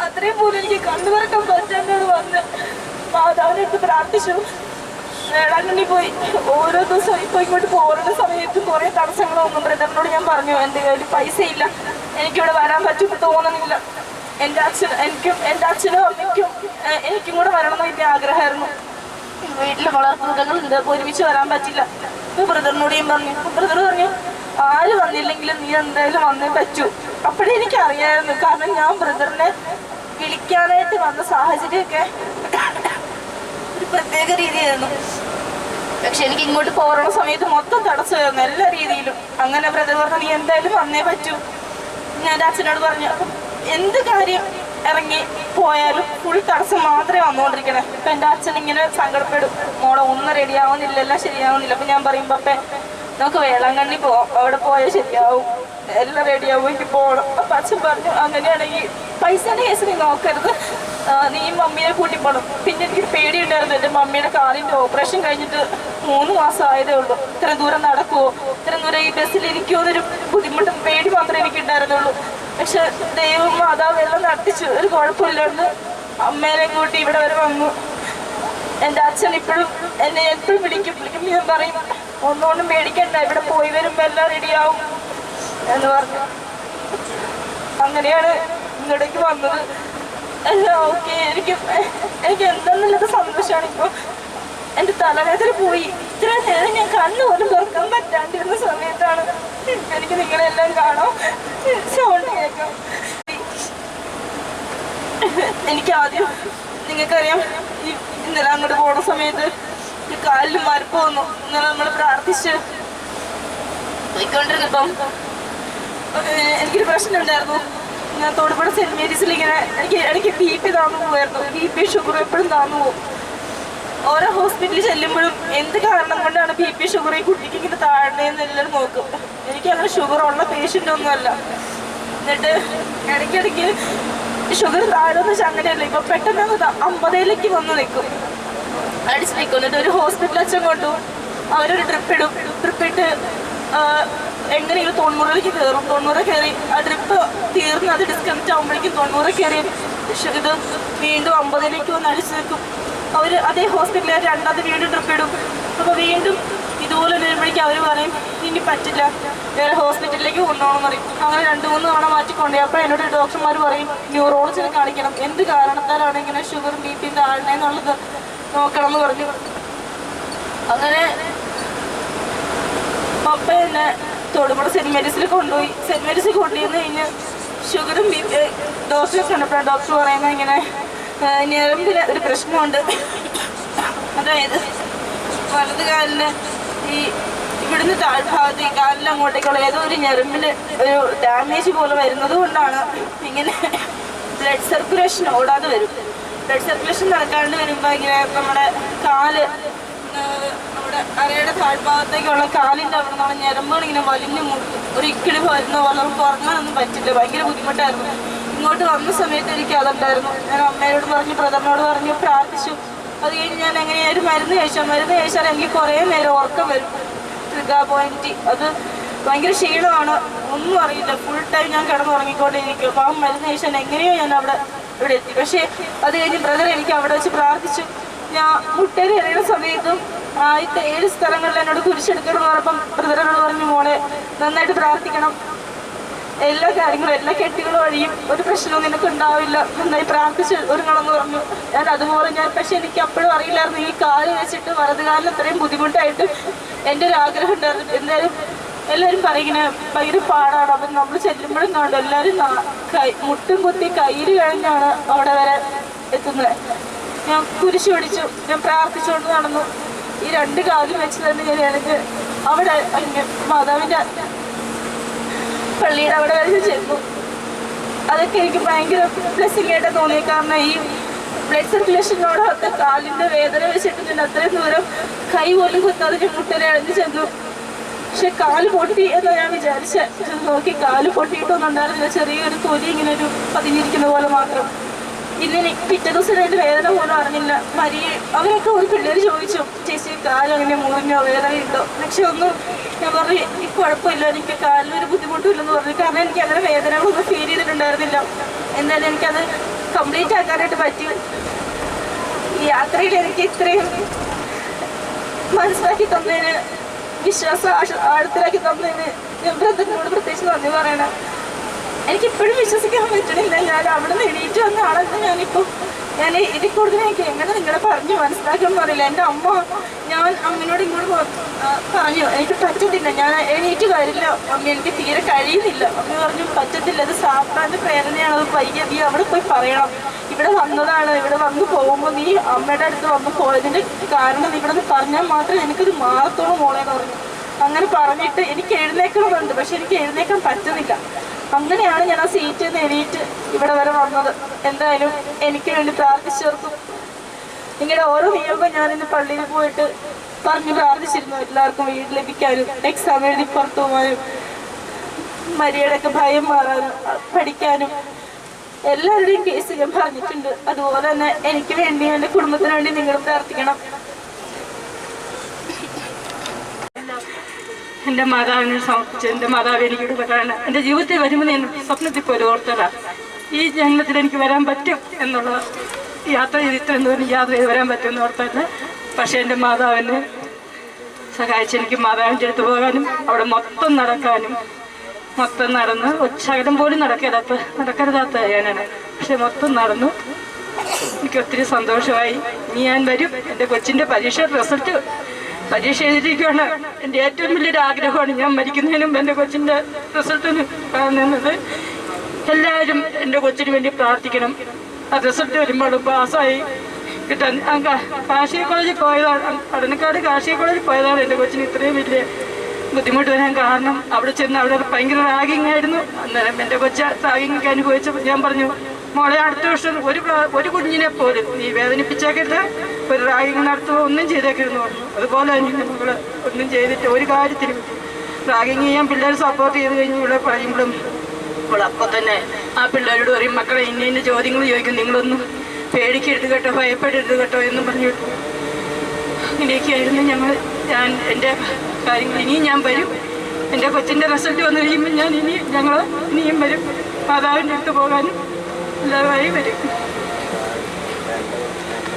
അത്രയും പോലും എനിക്ക് കണ്ണു തുറക്കാൻ പറ്റാണ്ടോട് വന്ന് മാതാവിനടുത്ത് പ്രാർത്ഥിച്ചു. വേളാങ്കണ്ണി പോയി ഓരോ ദിവസവും ഇപ്പോൾ ഇങ്ങോട്ട് പോകുന്ന സമയത്തും കുറേ തടസ്സങ്ങളൊന്നും ബ്രദറിനോട് ഞാൻ പറഞ്ഞു. എൻ്റെ കയ്യിൽ പൈസ ഇല്ല, എനിക്കിവിടെ വരാൻ പറ്റുമെന്ന് തോന്നുന്നില്ല. എൻ്റെ അച്ഛനും അമ്മയ്ക്കും എനിക്കും കൂടെ വരണമെന്ന് വലിയ ആഗ്രഹമായിരുന്നു. വീട്ടിൽ വളർത്തുമൃഗങ്ങളുണ്ട്, ഒരുമിച്ച് വരാൻ പറ്റില്ല. ഇപ്പോൾ ബ്രദറിനോട് ഞാൻ പറഞ്ഞു. ബ്രദർ പറഞ്ഞു ആര് വന്നില്ലെങ്കിലും നീ എന്തായാലും വന്നേ പറ്റൂ. അപ്പോഴേ എനിക്കറിയായിരുന്നു, കാരണം ഞാൻ ബ്രദറിനെ വിളിക്കാനായിട്ട് വന്ന സാഹചര്യമൊക്കെ ഒരു പ്രത്യേക രീതിയായിരുന്നു. പക്ഷെ എനിക്ക് ഇങ്ങോട്ട് പോരണ സമയത്ത് മൊത്തം തടസ്സമായിരുന്നു എല്ലാ രീതിയിലും. അങ്ങനെ ബ്രദർ പറഞ്ഞു നീ എന്തായാലും വന്നേ പറ്റൂ. ഞാൻ എൻ്റെ അച്ഛനോട് പറഞ്ഞു അപ്പം എന്ത് കാര്യം ഇറങ്ങി പോയാലും ഫുൾ തടസ്സം മാത്രമേ വന്നുകൊണ്ടിരിക്കണേ. അപ്പം എൻ്റെ അച്ഛൻ ഇങ്ങനെ സങ്കടപ്പെടും, മോളെ ഒന്നും റെഡിയാവുന്നില്ല, എല്ലാം ശരിയാവുന്നില്ല. അപ്പം ഞാൻ പറയും പപ്പേ നമുക്ക് വേളാങ്കണ്ണി പോവാം, അവിടെ പോയാൽ ശരിയാവും, എല്ലാം റെഡിയാവും, എനിക്ക് പോകണം. അപ്പം അച്ഛൻ പറഞ്ഞു അങ്ങനെയാണെങ്കിൽ പൈസേൻ്റെ കേസ് നീ നോക്കരുത്, നീ മമ്മിയെ കൂട്ടി പോകണം. പിന്നെ എനിക്കൊരു പേടിയുണ്ടായിരുന്നു, എൻ്റെ മമ്മിയുടെ കാലിൻ്റെ ഓപ്പറേഷൻ കഴിഞ്ഞിട്ട് 3 മാസം ആയതേ ഉള്ളൂ. ഇത്രയും ദൂരം നടക്കുമോ, ഇത്രയും ദൂരം ഈ ബസ്സിൽ ഇരിക്കുമോ എന്നൊരു ബുദ്ധിമുട്ടും പേടി മാത്രമേ എനിക്കുണ്ടായിരുന്നുള്ളൂ. പക്ഷെ ദൈവം മാതാവ് എല്ലാം നടത്തിച്ചു, ഒരു കുഴപ്പമില്ലാണ്ട് അമ്മേനെ കൂട്ടി ഇവിടെ വരെ വന്നു. എൻ്റെ അച്ഛൻ ഇപ്പോഴും എന്നെ എപ്പോഴും വിളിക്കും. ഞാൻ പറയും ഒന്നുകൊണ്ടും പേടിക്കണ്ട, ഇവിടെ പോയി വരുമ്പോൾ എല്ലാം റെഡിയാവും എന്ന് പറഞ്ഞു. അങ്ങനെയാണ് ഇങ്ങോട്ടേക്ക് വന്നത്. എല്ലാം ഓക്കെ. എനിക്ക് എന്താന്നുള്ളത് സന്തോഷമാണ്. ഇപ്പോൾ എൻ്റെ തലവേദന പോയി. ഇത്ര നേരം ഞാൻ കണ്ണു പോലും തുറക്കാൻ പറ്റാണ്ടിരുന്ന സമയത്താണ് എനിക്ക് നിങ്ങളെല്ലാം കാണാം, സൗണ്ട് കേൾക്കാം. എനിക്ക് ആദ്യം നിങ്ങൾക്കറിയാം ഇന്നലെ അങ്ങോട്ട് പോണ സമയത്ത് കാലിൽ മരപ്പ് വന്നു. ഇന്നലെ നമ്മൾ പ്രാർത്ഥിച്ച് പോയിക്കൊണ്ടിരുന്നപ്പം എനിക്കൊരു പ്രശ്നം ഉണ്ടായിരുന്നു. ഞാൻ തൊടുപുഴ സെന്റ് മേരീസിൽ ഇങ്ങനെ എനിക്ക് BP താന്നു പോയായിരുന്നു. BP ഷുഗർ എപ്പോഴും താന്നു പോകും. ഓരോ ഹോസ്പിറ്റലിൽ ചെല്ലുമ്പോഴും എന്ത് കാരണം കൊണ്ടാണ് BP ഷുഗർ ഈ കുട്ടിക്ക് ഇങ്ങനെ താഴണേന്ന് എല്ലാവരും നോക്കും. എനിക്ക് അങ്ങനെ ഷുഗർ ഉള്ള പേഷ്യൻ്റ് ഒന്നുമല്ല. എന്നിട്ട് ഇടയ്ക്കിടയ്ക്ക് ഷുഗർ താഴെന്ന് വെച്ചാൽ അങ്ങനെയല്ല. ഇപ്പൊ പെട്ടെന്ന് 50ലേക്ക് വന്ന് നിൽക്കും, അടിച്ച് നിൽക്കും. എന്നിട്ട് ഒരു ഹോസ്പിറ്റൽ അച്ഛൻ കൊണ്ടു അവരൊരു ട്രിപ്പിട്ട് എങ്ങനെയും 90ലേക്ക് കയറും. 90 കയറി ആ ട്രിപ്പ് തീർന്ന് അത് ഡിസ്കണക്റ്റ് ആകുമ്പോഴേക്കും 90 കയറി ഇത് വീണ്ടും 50ലേക്ക് വന്ന് അടിച്ചു നിൽക്കും. അവർ അതേ ഹോസ്പിറ്റലിൽ രണ്ടാമത് വീണ്ടും ട്രിപ്പ് ഇടും. അപ്പോൾ വീണ്ടും ഇതുപോലെ വരുമ്പോഴേക്കും അവർ പറയും ഇനി പറ്റില്ല, വേറെ ഹോസ്പിറ്റലിലേക്ക് കൊണ്ടുപോകണം എന്ന് പറയും. അങ്ങനെ 2-3 തവണ മാറ്റിക്കൊണ്ടേ. അപ്പോൾ എന്നോട് ഡോക്ടർമാർ പറയും ന്യൂറോളജിനെ കാണിക്കണം, എന്ത് കാരണത്താലാണ് ഇങ്ങനെ ഷുഗറും BP താഴണേന്നുള്ളത് നോക്കണം എന്ന് പറഞ്ഞു. അങ്ങനെ പപ്പ എന്നെ തൊടുപുഴ സെന്റ് മേരീസിൽ കൊണ്ടുപോയി. സെന്റ് മേരീസിൽ കൊണ്ടുവന്ന് കഴിഞ്ഞ് ഷുഗറും BP ഡോക്ടറെ കണ്ടപ്പോഴാണ് ഡോക്ടർ പറയുന്നത് ഇങ്ങനെ ഞരമ്പിന് ഒരു പ്രശ്നമുണ്ട്. അതായത് വലത് കാലിന് ഈ ഇവിടുന്ന് താഴ്ഭാഗത്ത് ഈ കാലിൽ അങ്ങോട്ടേക്കുള്ള ഏതോ ഒരു ഞരമ്പിന് ഒരു ഡാമേജ് പോലെ വരുന്നത് കൊണ്ടാണ് ഇങ്ങനെ ബ്ലഡ് സർക്കുലേഷൻ ഓടാതെ വരും. ബ്ലഡ് സർക്കുലേഷൻ നടക്കാണ്ട് വരുമ്പോൾ ഇങ്ങനെ നമ്മുടെ കാല് നമ്മുടെ അരയുടെ താഴ്ഭാഗത്തേക്കുള്ള കാലിൻ്റെ അവിടെ നിന്നുള്ള ഞരമ്പുകൾ ഇങ്ങനെ വലിഞ്ഞു മുട്ടും. ഒരു ഇക്കിളി വരുന്ന പോലെ നമുക്ക് ഉറങ്ങാനൊന്നും പറ്റില്ല, ഭയങ്കര ബുദ്ധിമുട്ടായിരുന്നു. ഇങ്ങോട്ട് വന്ന സമയത്ത് എനിക്ക് അതുണ്ടായിരുന്നു. ഞാൻ അമ്മയോട് പറഞ്ഞു, ബ്രദറിനോട് പറഞ്ഞു, പ്രാർത്ഥിച്ചു. അത് കഴിഞ്ഞ് ഞാൻ എങ്ങനെയായാലും മരുന്ന് കഴിച്ചാൽ എനിക്ക് കുറേ നേരം ഉറക്കം വരും. ട്രിഗർ പോയിന്റ് അത് ഭയങ്കര ക്ഷീണമാണ്, ഒന്നും അറിയില്ല. ഫുൾ ടൈം ഞാൻ കിടന്നുറങ്ങിക്കൊണ്ടേയിരിക്കും. അപ്പോൾ ആ മരുന്ന് കഴിച്ചാൽ എങ്ങനെയോ ഞാൻ ഇവിടെ എത്തി. പക്ഷേ അത് കഴിഞ്ഞ് ബ്രദർ എനിക്ക് അവിടെ വെച്ച് പ്രാർത്ഥിച്ചു. ഞാൻ മുട്ടേരി എറിയുന്ന സമയത്തും ആദ്യത്തെ 7 സ്ഥലങ്ങളിൽ എന്നോട് കുരിശെടുക്കണം എന്ന് പറഞ്ഞപ്പം ബ്രദറിനോട് പറഞ്ഞു, മോളെ നന്നായിട്ട് പ്രാർത്ഥിക്കണം, എല്ലാ കാര്യങ്ങളും എല്ലാ കെട്ടുകളും വഴിയും ഒരു പ്രശ്നവും നിനക്ക് ഉണ്ടാവില്ല, നന്നായി പ്രാർത്ഥിച്ച് ഒരുങ്ങണമെന്ന് പറഞ്ഞു. ഞാൻ അതുപോലെ പക്ഷെ എനിക്ക് അപ്പോഴും അറിയില്ലായിരുന്നു ഈ കാല് വെച്ചിട്ട് വലതുകാലിൽ അത്രയും ബുദ്ധിമുട്ടായിട്ട് എൻ്റെ ഒരു ആഗ്രഹം ഉണ്ടായിരുന്നു. എന്തായാലും എല്ലാവരും പറയിങ്ങനെ ഭയങ്കര പാടാണ്. അപ്പം നമ്മൾ ചെല്ലുമ്പോഴും കാണും എല്ലാവരും മുട്ടും കുത്തി കയ്യിൽ കഴിഞ്ഞാണ് അവിടെ വരെ എത്തുന്നത്. ഞാൻ കുരിശ് പിടിച്ചു, ഞാൻ പ്രാർത്ഥിച്ചുകൊണ്ട് നടന്നു. ഈ 2 കാലും വെച്ച് തന്നെ ഞാൻ എനിക്ക് അവിടെ മാതാവിൻ്റെ പള്ളിയുടെ അവിടെ വരെ ചെന്നു. അതൊക്കെ എനിക്ക് ഭയങ്കര ബ്ലെസ്സിംഗ് ആയിട്ട് തോന്നി. കാരണം ഈ ബ്ലഡ് സർക്കുലേഷനോടൊക്കെ കാലിൻ്റെ വേദന വെച്ചിട്ട് ഞാൻ അത്രയും ദൂരം കൈ പോലും കുത്താതെ ഞാൻ മുട്ടനെ അഴിഞ്ഞു ചെന്നു. പക്ഷെ കാല് പൊട്ടി എന്ന് ഞാൻ വിചാരിച്ച നോക്കി കാല് പൊട്ടിയിട്ടൊന്നുണ്ടായിരുന്നില്ല. ചെറിയൊരു തൊലി ഇങ്ങനെ ഒരു പതിഞ്ഞിരിക്കുന്ന പോലെ മാത്രം. ഇന്ന് പിറ്റേ ദിവസം എൻ്റെ വേദന പോലും അറിഞ്ഞില്ല. അവരൊക്കെ ഒരു പിള്ളേർ ചോദിച്ചു, ചേച്ചി കാല് അങ്ങനെ മുറിഞ്ഞോ വേദനയുണ്ടോ? പക്ഷെ ഒന്നും ഞാൻ പറഞ്ഞു കുഴപ്പമില്ല, എനിക്ക് കാലിനൊരു ബുദ്ധിമുട്ടും ഇല്ലെന്ന് പറഞ്ഞു. കാരണം എനിക്ക് അങ്ങനെ വേദനകളൊന്നും ഫീൽ ചെയ്തിട്ടുണ്ടായിരുന്നില്ല. എന്നാലും എനിക്കത് കംപ്ലീറ്റ് ആക്കാനായിട്ട് പറ്റി. ഈ യാത്രയിൽ എനിക്ക് ഇത്രയും മനസ്സിലാക്കി തന്നതിന്, വിശ്വാസം ആഴത്തിലാക്കി തന്നതിന് ഞാൻ ബ്രദറിനോട് പ്രത്യേകിച്ച് നന്ദി പറയണം. എനിക്കിപ്പോഴും വിശ്വസിക്കാൻ പറ്റണില്ല. ഞാൻ അവിടെ നിന്ന് എണീറ്റ് വന്ന ആളെന്ന് ഞാൻ ഇതിൽ കൂടുതൽ എനിക്ക് എങ്ങനെ നിങ്ങളെ പറഞ്ഞ് മനസ്സിലാക്കാൻ അറിയില്ല. എൻ്റെ അമ്മ ഞാൻ അമ്മയോട് ഇങ്ങോട്ട് പറഞ്ഞു എനിക്ക് പറ്റത്തില്ല, ഞാൻ എണീറ്റ് വരില്ല അമ്മ, എനിക്ക് തീരെ കഴിയുന്നില്ല. അമ്മ പറഞ്ഞു പറ്റത്തില്ല, അത് സാത്താൻ്റെ പ്രേരണയാണ്, അത് പയ്യെ നീ അവിടെ പോയി പറയണം, ഇവിടെ വന്നതാണ്, ഇവിടെ വന്ന് പോകുമ്പോൾ നീ അമ്മയുടെ അടുത്ത് വന്ന് പോയതിൻ്റെ കാരണം നീ ഇവിടെ നിന്ന് പറഞ്ഞാൽ മാത്രമേ എനിക്കത് മാറത്തോളം മോളെന്ന് പറഞ്ഞു. അങ്ങനെ പറഞ്ഞിട്ട് എനിക്ക് എഴുന്നേക്കണമെന്നുണ്ട്, പക്ഷെ എനിക്ക് എഴുന്നേക്കാൻ പറ്റുന്നില്ല. അങ്ങനെയാണ് ഞാൻ ആ സീറ്റിൽ നിന്ന് എണീറ്റ് ഇവിടെ വരെ വന്നത്. എന്തായാലും എനിക്ക് വേണ്ടി പ്രാർത്ഥിച്ചവർക്കും നിങ്ങളുടെ ഓരോ നിയോഗം ഞാനിന്ന് പള്ളിയിൽ പോയിട്ട് പറഞ്ഞ് പ്രാർത്ഥിച്ചിരുന്നു. എല്ലാവർക്കും വീട് ലഭിക്കാനും എക്സാം എഴുതി പുറത്തു പോകാനും മരിയുടെയൊക്കെ ഭയം മാറാനും പഠിക്കാനും എല്ലാവരുടെയും കേസ് ഞാൻ പറഞ്ഞിട്ടുണ്ട്. അതുപോലെ തന്നെ എനിക്ക് വേണ്ടി എൻ്റെ കുടുംബത്തിന് വേണ്ടി നിങ്ങൾ പ്രാർത്ഥിക്കണം. എൻ്റെ മാതാവിനെ സമർപ്പിച്ച് എൻ്റെ മാതാവ് എനിക്കിവിടെ വരാൻ എൻ്റെ ജീവിതത്തിൽ വരുമ്പോൾ ഞാൻ സ്വപ്നത്തിൽ പോലും ഓർത്തതാ ഈ ജന്മത്തിൽ എനിക്ക് വരാൻ പറ്റും എന്നുള്ള യാത്ര ചെയ്ത് ഇത്രയും ദൂരം യാത്ര ചെയ്ത് വരാൻ പറ്റുമെന്ന് ഓർത്തല്ല. പക്ഷേ എൻ്റെ മാതാവിനെ സഹായിച്ച് എനിക്ക് മാതാവിൻ്റെ അടുത്ത് പോകാനും അവിടെ മൊത്തം നടക്കാനും, മൊത്തം നടന്ന് ശകലം പോലും നടക്കരുതാത്ത ഞാനാണ്. പക്ഷെ മൊത്തം നടന്നു. എനിക്ക് ഒത്തിരി സന്തോഷമായി. ഇനി ഞാൻ വരും. എൻ്റെ കൊച്ചിൻ്റെ പരീക്ഷ എഴുതിയിരിക്കുകയാണ്. എൻ്റെ ഏറ്റവും വലിയൊരു ആഗ്രഹമാണ് ഞാൻ മരിക്കുന്നതിന് മുമ്പ് എൻ്റെ കൊച്ചിൻ്റെ റിസൾട്ടിന് കാണുന്നത്. എല്ലാവരും എൻ്റെ കൊച്ചിന് വേണ്ടി പ്രാർത്ഥിക്കണം. റിസൾട്ട് വരുമ്പോൾ പാസ്സായി കിട്ടാൻ കാർഷിക കോളേജിൽ പോയതാണ്, പടനക്കാട് കാർഷിക കോളേജിൽ പോയതാണ് എൻ്റെ കൊച്ചിന് ഇത്രയും വലിയ ബുദ്ധിമുട്ട് വരാൻ കാരണം. അവിടെ ചെന്ന് അവിടെ ഭയങ്കര റാഗിങ് ആയിരുന്നു. അന്നേരം എൻ്റെ കൊച്ച റാഗിങ്ങൊക്കെ അനുഭവിച്ചപ്പോൾ ഞാൻ പറഞ്ഞു, മോളെ അടുത്ത വർഷം ഒരു കുഞ്ഞിനെ പോലും നീ വേദനിപ്പിച്ചേക്കരുത്, ഒരു റാഗിങ് നടത്തുക ഒന്നും ചെയ്തേക്കരുതെന്ന് പറഞ്ഞു. അതുപോലെ തന്നെ നമ്മൾ ഒന്നും ചെയ്തിട്ട് ഒരു കാര്യത്തിനും റാഗിങ് ചെയ്യാൻ പിള്ളേർ സപ്പോർട്ട് ചെയ്ത് കഴിഞ്ഞ് ഇവിടെ പറയുമ്പോഴും അപ്പോൾ തന്നെ ആ പിള്ളേരോട് പറയും, മക്കളെ ഇന്ന ചോദ്യങ്ങൾ ചോദിക്കും, നിങ്ങളൊന്നും പേടിക്കരുത് കേട്ടോ, ഭയപ്പെടരുത് കേട്ടോ എന്നും പറഞ്ഞു. ഇങ്ങനെയൊക്കെയായിരുന്നു ഞാൻ എൻ്റെ കാര്യങ്ങൾ. ഇനിയും ഞാൻ വരും, എൻ്റെ കൊച്ചിൻ്റെ റിസൾട്ട് വന്നു കഴിയുമ്പോൾ ഞങ്ങൾ ഇനിയും വരും, മാതാവിൻ്റെ അടുത്ത് പോകാനും എല്ലാവരും വരും.